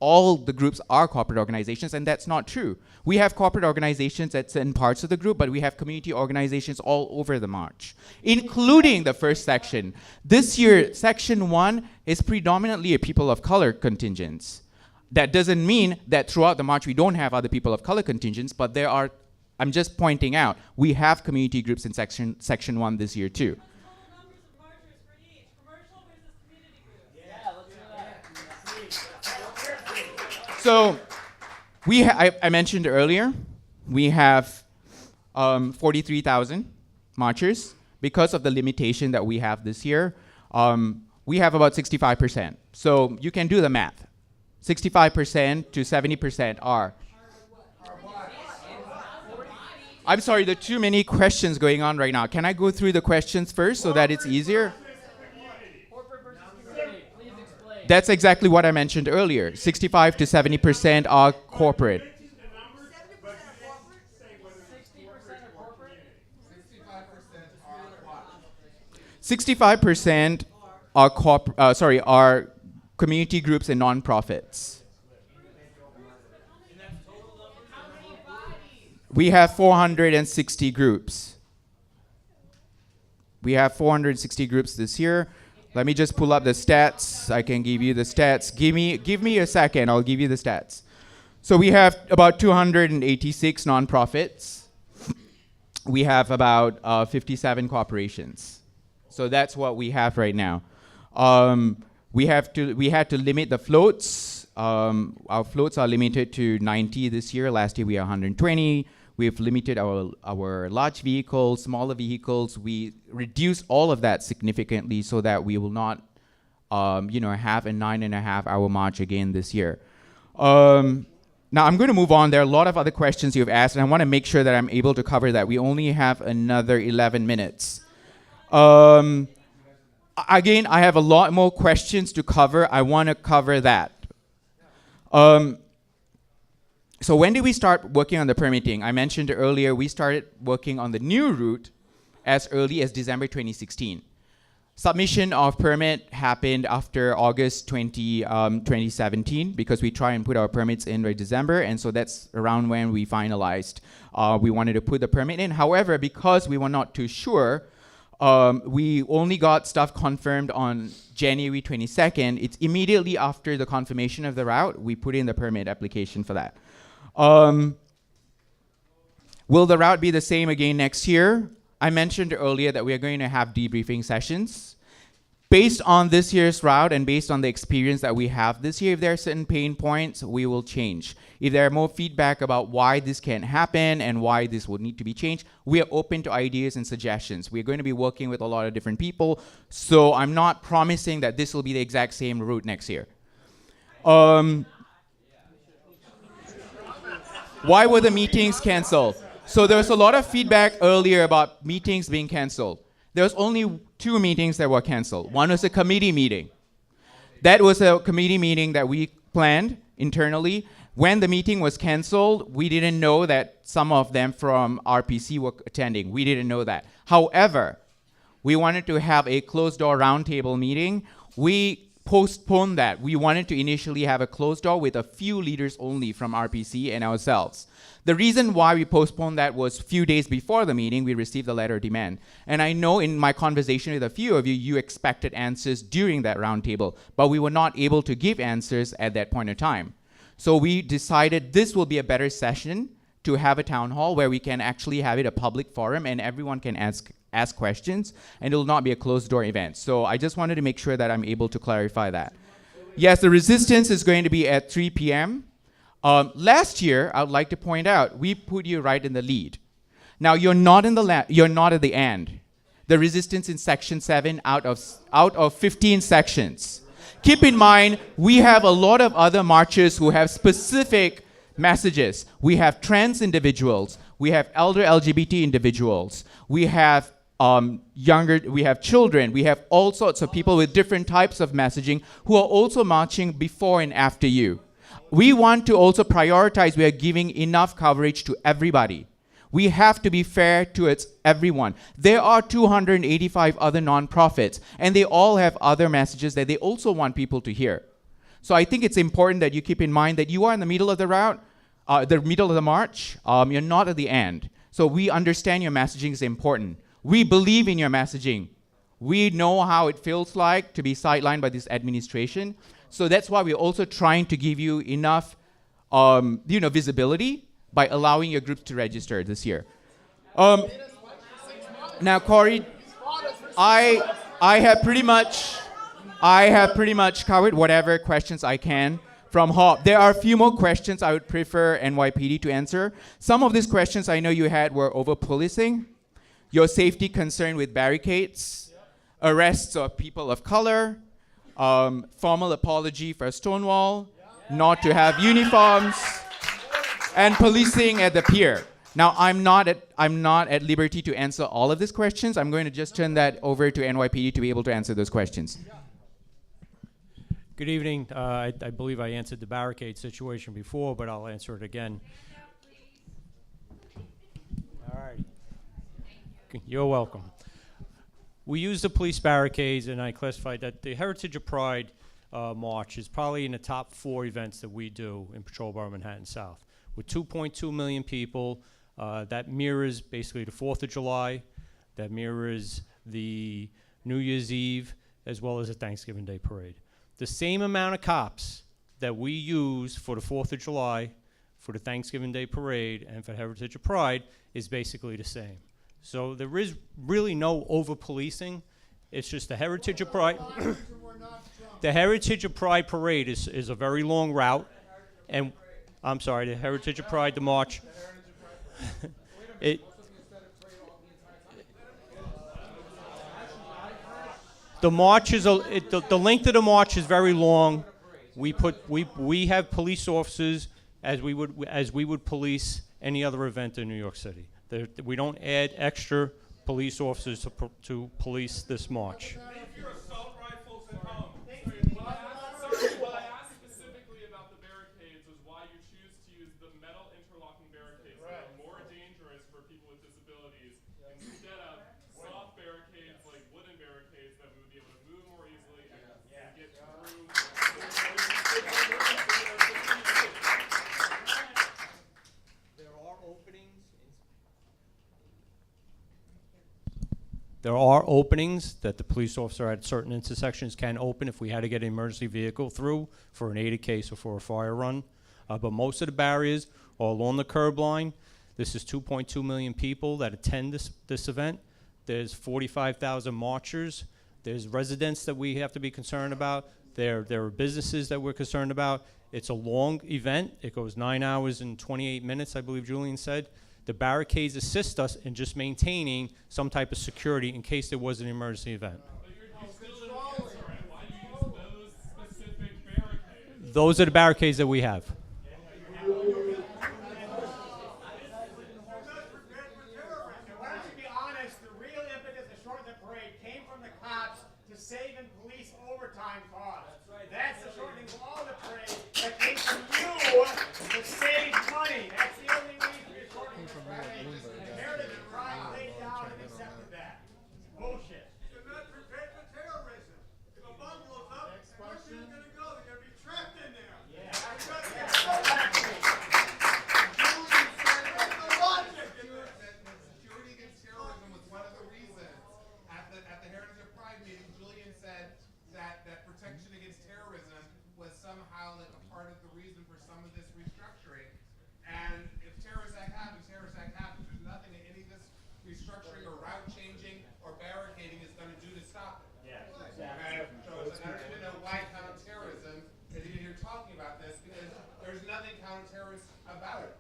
S3: all the groups are corporate organizations, and that's not true. We have corporate organizations at certain parts of the group, but we have community organizations all over the march, including the first section. This year, section 1 is predominantly a people of color contingents. That doesn't mean that throughout the march we don't have other people of color contingents, but there are, I'm just pointing out, we have community groups in section 1 this year too. So, I mentioned earlier, we have 43,000 marchers. Because of the limitation that we have this year, we have about 65%. So you can do the math. 65% to 70% are. I'm sorry, there are too many questions going on right now. Can I go through the questions first so that it's easier? That's exactly what I mentioned earlier. 65 to 70% are corporate. 65% are community groups and nonprofits. We have 460 groups. We have 460 groups this year. Let me just pull up the stats. I can give you the stats. Give me a second. I'll give you the stats. So we have about 286 nonprofits. We have about 57 corporations. So that's what we have right now. We had to limit the floats. Our floats are limited to 90 this year. Last year we had 120. We've limited our large vehicles, smaller vehicles. We reduced all of that significantly so that we will not, have a 9.5-hour march again this year. Now I'm going to move on. There are a lot of other questions you've asked, and I want to make sure that I'm able to cover that. We only have another 11 minutes. Again, I have a lot more questions to cover. I want to cover that. So when did we start working on the permitting? I mentioned earlier we started working on the new route as early as December 2016. Submission of permit happened after August 2017 because we try and put our permits in by December, and so that's around when we finalized. We wanted to put the permit in. However, because we were not too sure, we only got stuff confirmed on January 22nd. It's immediately after the confirmation of the route, we put in the permit application for that. Will the route be the same again next year? I mentioned earlier that we are going to have debriefing sessions. Based on this year's route and based on the experience that we have this year, if there are certain pain points, we will change. If there are more feedback about why this can't happen and why this would need to be changed, we are open to ideas and suggestions. We're going to be working with a lot of different people, so I'm not promising that this will be the exact same route next year. Why were the meetings canceled? So there was a lot of feedback earlier about meetings being canceled. There was only 2 meetings that were canceled. One was a committee meeting. That was a committee meeting that we planned internally. When the meeting was canceled, we didn't know that some of them from RPC were attending. We didn't know that. However, we wanted to have a closed-door roundtable meeting. We postponed that. We wanted to initially have a closed door with a few leaders only from RPC and ourselves. The reason why we postponed that was a few days before the meeting, we received a letter of demand. And I know in my conversation with a few of you, you expected answers during that roundtable, but we were not able to give answers at that point in time. So we decided this will be a better session to have a town hall where we can actually have it a public forum and everyone can ask questions, and it will not be a closed door event. So I just wanted to make sure that I'm able to clarify that. Yes, the resistance is going to be at 3 p.m. Last year, I would like to point out, we put you right in the lead. Now you're not you're not at the end. The resistance in section 7 out of 15 sections. Keep in mind, we have a lot of other marchers who have specific messages. We have trans individuals, we have elder LGBT individuals, we have we have children, we have all sorts of people with different types of messaging who are also marching before and after you. We want to also prioritize, we are giving enough coverage to everybody. We have to be fair towards everyone. There are 285 other nonprofits, and they all have other messages that they also want people to hear. So I think it's important that you keep in mind that you are in the middle of the route, the middle of the march, you're not at the end. So we understand your messaging is important. We believe in your messaging. We know how it feels like to be sidelined by this administration. So that's why we're also trying to give you enough visibility by allowing your groups to register this year. Now, Corey, I have pretty much covered whatever questions I can from Hop. There are a few more questions I would prefer NYPD to answer. Some of these questions I know you had were over policing, your safety concern with barricades, arrests of people of color, formal apology for Stonewall, not to have uniforms, and policing at the pier. Now, I'm not at liberty to answer all of these questions. I'm going to just turn that over to NYPD to be able to answer those questions.
S9: Good evening. I believe I answered the barricade situation before, but I'll answer it again. All right. You're welcome. We use the police barricades, and I classified that the Heritage of Pride March is probably in the top 4 events that we do in Patrol Borough Manhattan South. With 2.2 million people, that mirrors basically the 4th of July, that mirrors the New Year's Eve, as well as the Thanksgiving Day Parade. The same amount of cops that we use for the 4th of July, for the Thanksgiving Day Parade, and for Heritage of Pride is basically the same. So there is really no over-policing. It's just the Heritage of Pride. The Heritage of Pride Parade is a very long route. And I'm sorry, the Heritage of Pride, the march. it. The march is the length of the march is very long. We have police officers as we would police any other event in New York City. We don't add extra police officers to police this march.
S24: What I asked specifically about the barricades was why you choose to use the metal interlocking barricades that are more dangerous for people with disabilities instead of soft barricades like wooden barricades that we would be able to move more easily and get through.
S9: There are openings that the police officer at certain intersections can open if we had to get an emergency vehicle through for an aided case or for a fire run. But most of the barriers are along the curb line. This is 2.2 million people that attend this event. There's 45,000 marchers. There's residents that we have to be concerned about. There are businesses that we're concerned about. It's a long event. It goes 9 hours and 28 minutes, I believe Julian said. The barricades assist us in just maintaining some type of security in case there was an emergency event. Those are the barricades that we have.
S18: Saving police overtime costs. That's the shortening of all the parade that came from you to save money. That's the only reason you're shortening the parade. Heritage and Riot laid down and accepted that. Bullshit. They're not prepared for terrorism. If a bomb blows up, where's it going to go? They're going to be trapped in there. Yeah.
S19: Security against terrorism was one of the reasons at the Heritage of Pride meeting. Julian said that protection against terrorism was somehow like a part of the reason for some of this restructuring. And if terrorist act happens, there's nothing that any of this restructuring or route changing or barricading is going to do to stop it. Yeah, exactly. So I don't even know why counterterrorism is even here talking about this, because there's nothing counterterrorist about it.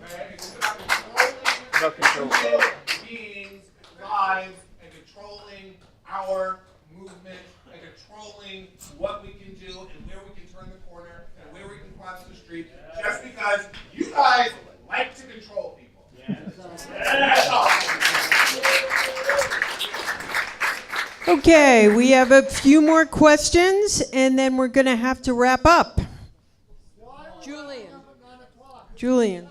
S19: Okay? It's about controlling beings, lives, and controlling our movement, and controlling what we can do and where we can turn the corner and where we can cross the street, just because you guys like to control people. That's all.
S1: Okay, we have a few more questions, and then we're going to have to wrap up. Julian.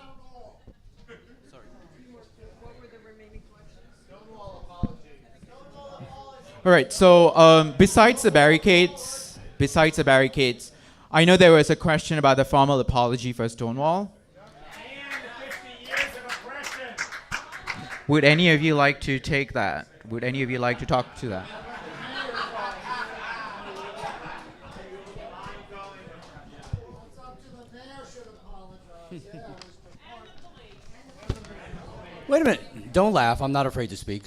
S3: All right. So besides the barricades, I know there was a question about the formal apology for Stonewall. Would any of you like to take that? Would any of you like to talk to that?
S17: Wait a minute. Don't laugh. I'm not afraid to speak.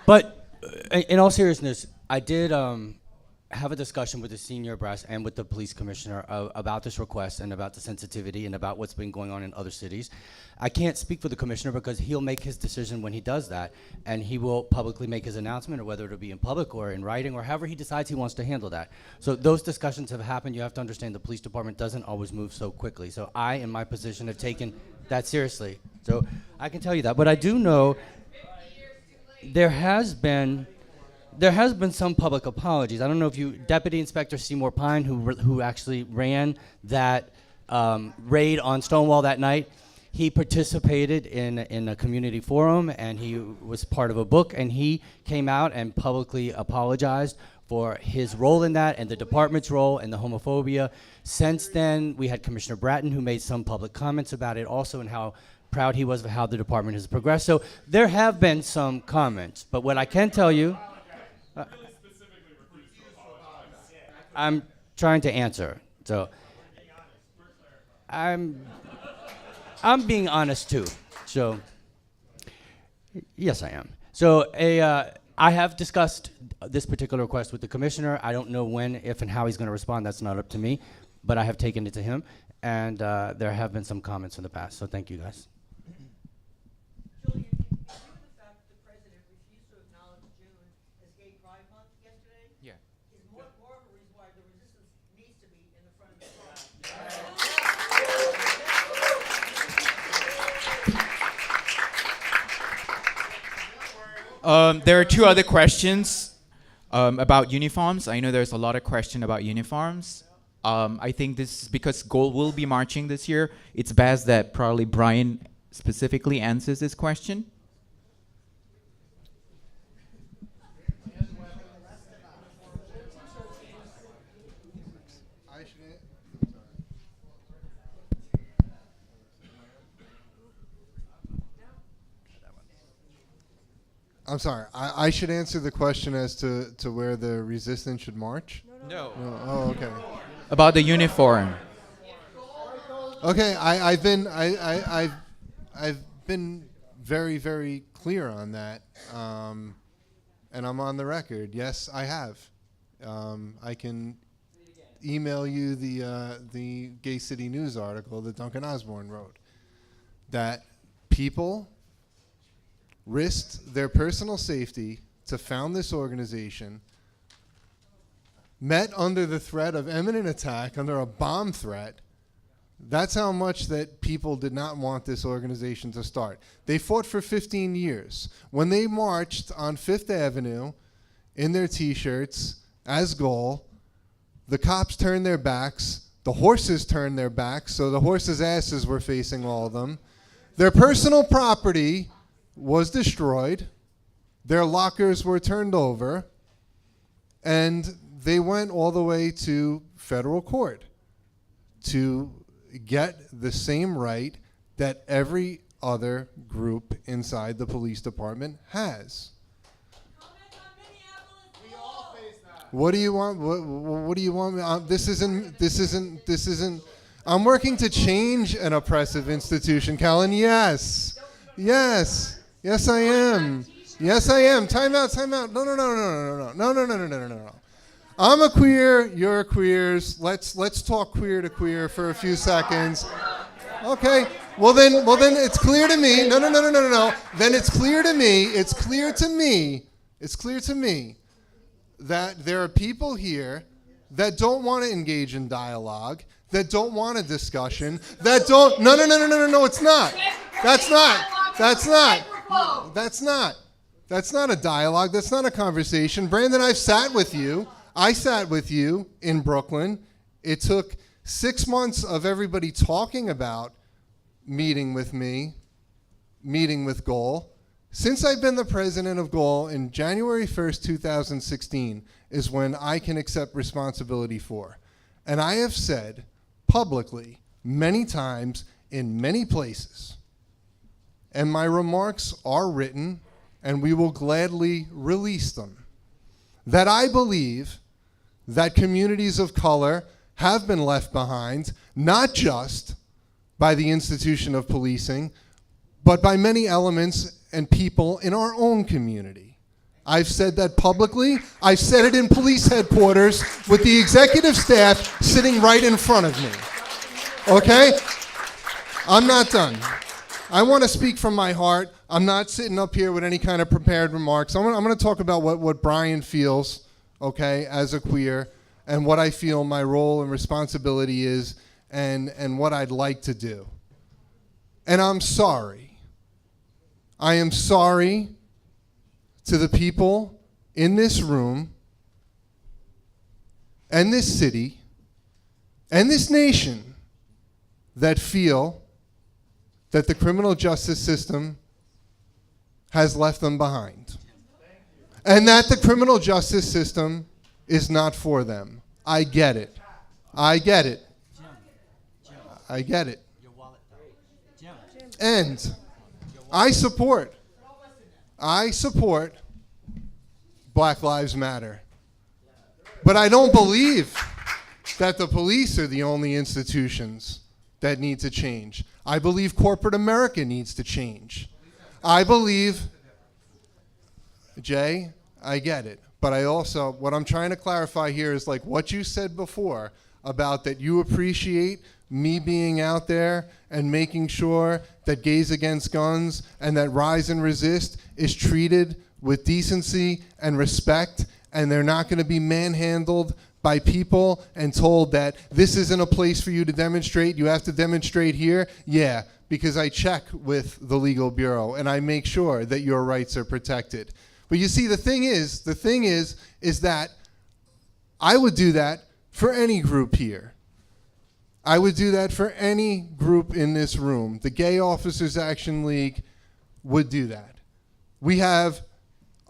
S17: But in all seriousness, I did have a discussion with the senior brass and with the police commissioner about this request and about the sensitivity and about what's been going on in other cities. I can't speak for the commissioner because he'll make his decision when he does that, and he will publicly make his announcement, or whether it'll be in public or in writing or however he decides he wants to handle that. So those discussions have happened. You have to understand the police department doesn't always move so quickly. So I, in my position, have taken that seriously. So I can tell you that. But I do know there has been some public apologies. I don't know if you, Deputy Inspector Seymour Pine, who actually ran that raid on Stonewall that night, he participated in a community forum, and he was part of a book, and he came out and publicly apologized for his role in that and the department's role and the homophobia. Since then, we had Commissioner Bratton, who made some public comments about it also, and how proud he was of how the department has progressed. So there have been some comments, but what I can tell you, I'm trying to answer. So I'm being honest too. So yes, I am. So I have discussed this particular request with the commissioner. I don't know when, if, and how he's going to respond. That's not up to me. but I have taken it to him, and there have been some comments in the past. So thank you, guys.
S3: Yeah. There are two other questions about uniforms. I know there's a lot of question about uniforms. I think this, because Gold will be marching this year, it's best that probably Brian specifically answers this question.
S6: I'm sorry. I should answer the question as to where the resistance should march?
S3: No.
S6: Oh, okay.
S3: About the uniform.
S6: Okay, I've been very, very clear on that, and I'm on the record. Yes, I have. I can email you the Gay City News article that Duncan Osborne wrote, that people risked their personal safety to found this organization, met under the threat of imminent attack, under a bomb threat. That's how much that people did not want this organization to start. They fought for 15 years. When they marched on Fifth Avenue in their T-shirts as goal, the cops turned their backs, the horses turned their backs, so the horses' asses were facing all of them. Their personal property was destroyed, their lockers were turned over, and they went all the way to federal court to get the same right that every other group inside the police department has. What do you want? What do you want? This isn't. I'm working to change an oppressive institution, Callan. Yes, I am. Yes, I am. Time out. No. I'm a queer. You're queers. Let's talk queer to queer for a few seconds. Okay. Well then it's clear to me. No. Then it's clear to me. It's clear to me that there are people here that don't want to engage in dialogue, that don't want a discussion, that don't. No. It's not. That's not a dialogue. That's not a conversation. Brandon, I sat with you in Brooklyn. It took 6 months of everybody talking about meeting with me, meeting with Goal. Since I've been the president of Goal in January 1st, 2016 is when I can accept responsibility for. And I have said publicly many times in many places, and my remarks are written, and we will gladly release them, that I believe that communities of color have been left behind, not just by the institution of policing, but by many elements and people in our own community. I've said that publicly. I've said it in police headquarters with the executive staff sitting right in front of me. Okay? I'm not done. I want to speak from my heart. I'm not sitting up here with any kind of prepared remarks. I'm going to talk about what Brian feels, okay, as a queer, and what I feel my role and responsibility is, and what I'd like to do. And I'm sorry. I am sorry to the people in this room, and this city, and this nation that feel that the criminal justice system has left them behind. And that the criminal justice system is not for them. I get it. And I support Black Lives Matter. But I don't believe that the police are the only institutions that need to change. I believe corporate America needs to change. I believe, Jay, I get it. But I also, what I'm trying to clarify here is like what you said before. about that you appreciate me being out there and making sure that Gays Against Guns and that Rise and Resist is treated with decency and respect, and they're not going to be manhandled by people and told that this isn't a place for you to demonstrate, you have to demonstrate here. Yeah, because I check with the legal bureau and I make sure that your rights are protected. But you see, the thing is that I would do that for any group here. I would do that for any group in this room. The Gay Officers Action League would do that. We have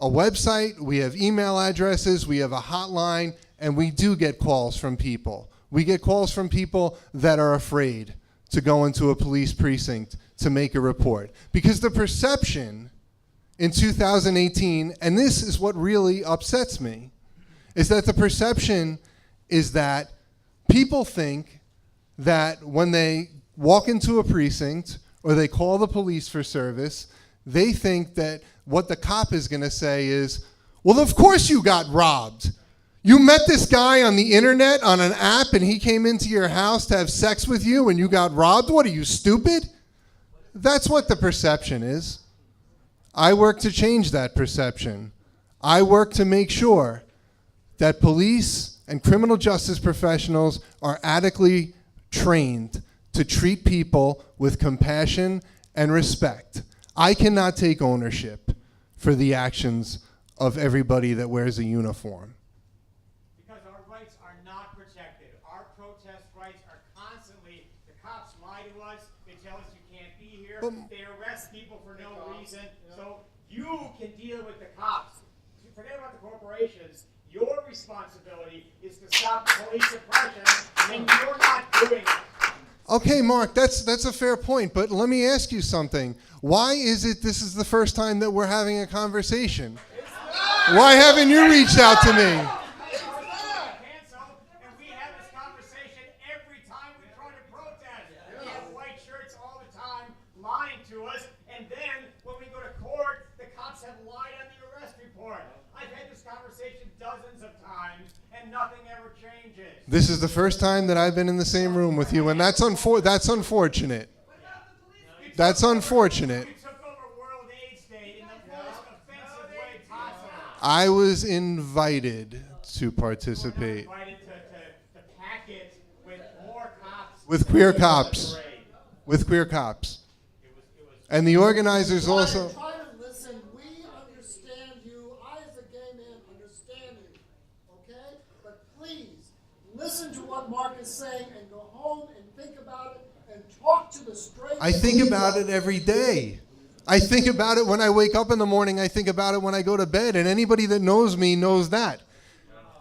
S6: a website, we have email addresses, we have a hotline, and we do get calls from people. We get calls from people that are afraid to go into a police precinct to make a report. Because the perception in 2018, and this is what really upsets me, is that the perception is that people think that when they walk into a precinct or they call the police for service, they think that what the cop is going to say is, well, of course you got robbed. You met this guy on the internet on an app and he came into your house to have sex with you and you got robbed? What are you, stupid? That's what the perception is. I work to change that perception. I work to make sure that police and criminal justice professionals are adequately trained to treat people with compassion and respect. I cannot take ownership for the actions of everybody that wears a uniform.
S18: Because our rights are not protected. Our protest rights are constantly, the cops lie to us, they tell us you can't be here, they arrest people for no reason, so you can deal with the cops. Forget about the corporations. Your responsibility is to stop police oppression, and you're not doing it.
S6: Okay, Mark, that's a fair point, but let me ask you something. Why is it this is the first time that we're having a conversation? Why haven't you reached out to me? This is the first time that I've been in the same room with you, and that's unfortunate. That's unfortunate. I was invited to participate. With queer cops. With queer cops. And the organizers also...
S5: Try to listen. We understand you. I, as a gay man, understand you. Okay? But please, listen to what Mark is saying and go home and think about it and talk to the straight...
S6: I think about it every day. I think about it when I wake up in the morning. I think about it when I go to bed. And anybody that knows me knows that.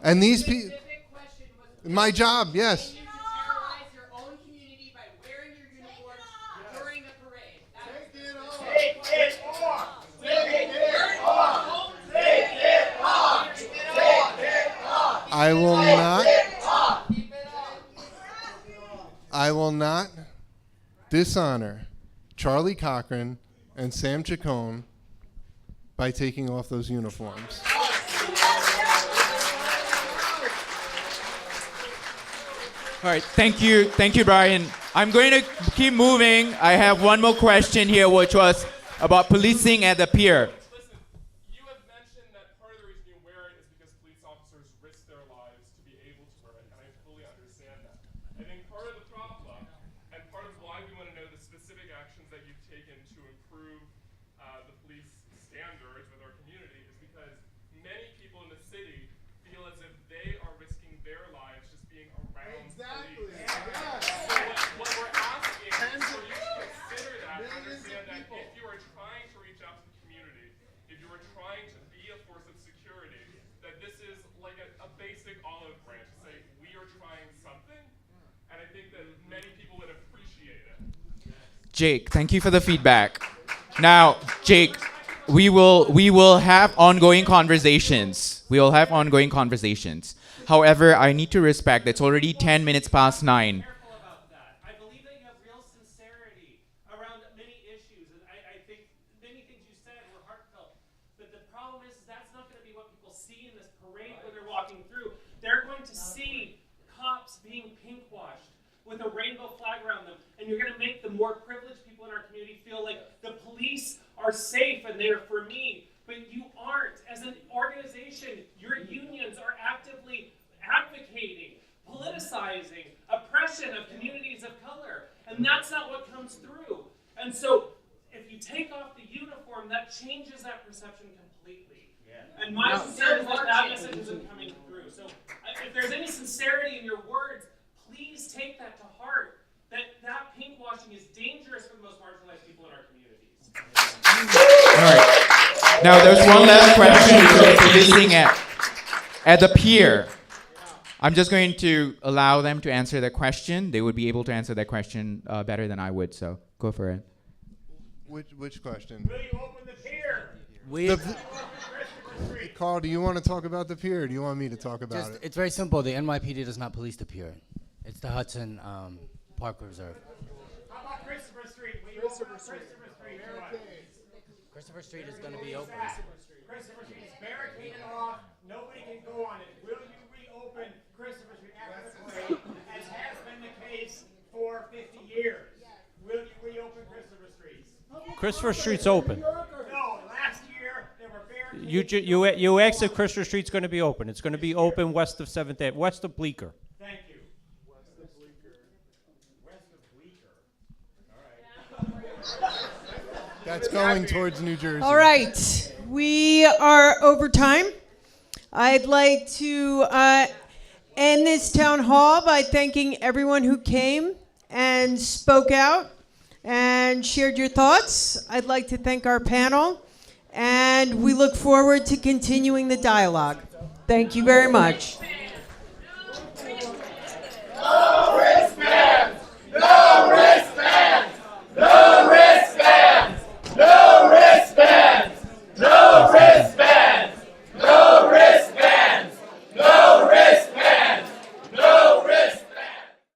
S6: And these people... My job, yes. I will not dishonor Charlie Cochran and Sam Chacon by taking off those uniforms.
S3: All right, thank you, Brian. I'm going to keep moving. I have one more question here, which was about policing at the pier.
S24: You have mentioned that part of the reason you wear it is because police officers risk their lives to be able to wear it, and I fully understand that. I think part of the problem, and part of why we want to know the specific actions that you've taken to improve the police standards with our community, is because many people in the city feel as if they are risking their lives just being around police. So what we're asking is for you to consider that, and understand that if you are trying to reach out to the community, if you are trying to be a force of security, that this is like a basic olive branch to say, we are trying something, and I think that many people would appreciate it.
S3: Jake, thank you for the feedback. Now, Jake, we will have ongoing conversations. We will have ongoing conversations. However, I need to respect that it's already 10 minutes past 9.
S9: I believe that you have real sincerity around many issues, and I think many things you said were heartfelt. But the problem is that's not going to be what people see in this parade when they're walking through. They're going to see cops being pink-washed with a rainbow flag around them, and you're going to make the more privileged people in our community feel like the police are safe and they're for me, but you aren't. As an organization, your unions are actively advocating, politicizing oppression of communities of color, and that's not what comes through. And so, if you take off the uniform, that changes that perception completely. Yeah. And my concern is that that message isn't coming through. So, if there's any sincerity in your words, please take that to heart. That pink washing is dangerous for the most marginalized people in our communities.
S3: All right. Now there's one last question for listening at the Pier. I'm just going to allow them to answer the question. They would be able to answer that question better than I would, so go for it.
S6: Which question?
S18: Will you open the pier?
S6: Carl, do you want to talk about the pier, or do you want me to talk about it?
S17: It's very simple. The NYPD does not police the pier. It's the Hudson Park Reserve.
S18: How about Christopher Street? Will you open Christopher Street?
S17: Christopher Street is going to be open.
S18: Christopher Street is barricaded off. Nobody can go on it. Will you reopen Christopher Street equitably, as has been the case for 50 years? Will you reopen Christopher Street?
S9: Christopher Street's open.
S18: No, last year there were barricades.
S9: You asked if Christopher Street's going to be open. It's going to be open west of 7th Ave, west of Bleecker.
S18: Thank you.
S6: That's going towards New Jersey.
S1: All right, we are over time. I'd like to end this town hall by thanking everyone who came and spoke out and shared your thoughts. I'd like to thank our panel, and we look forward to continuing the dialogue. Thank you very much.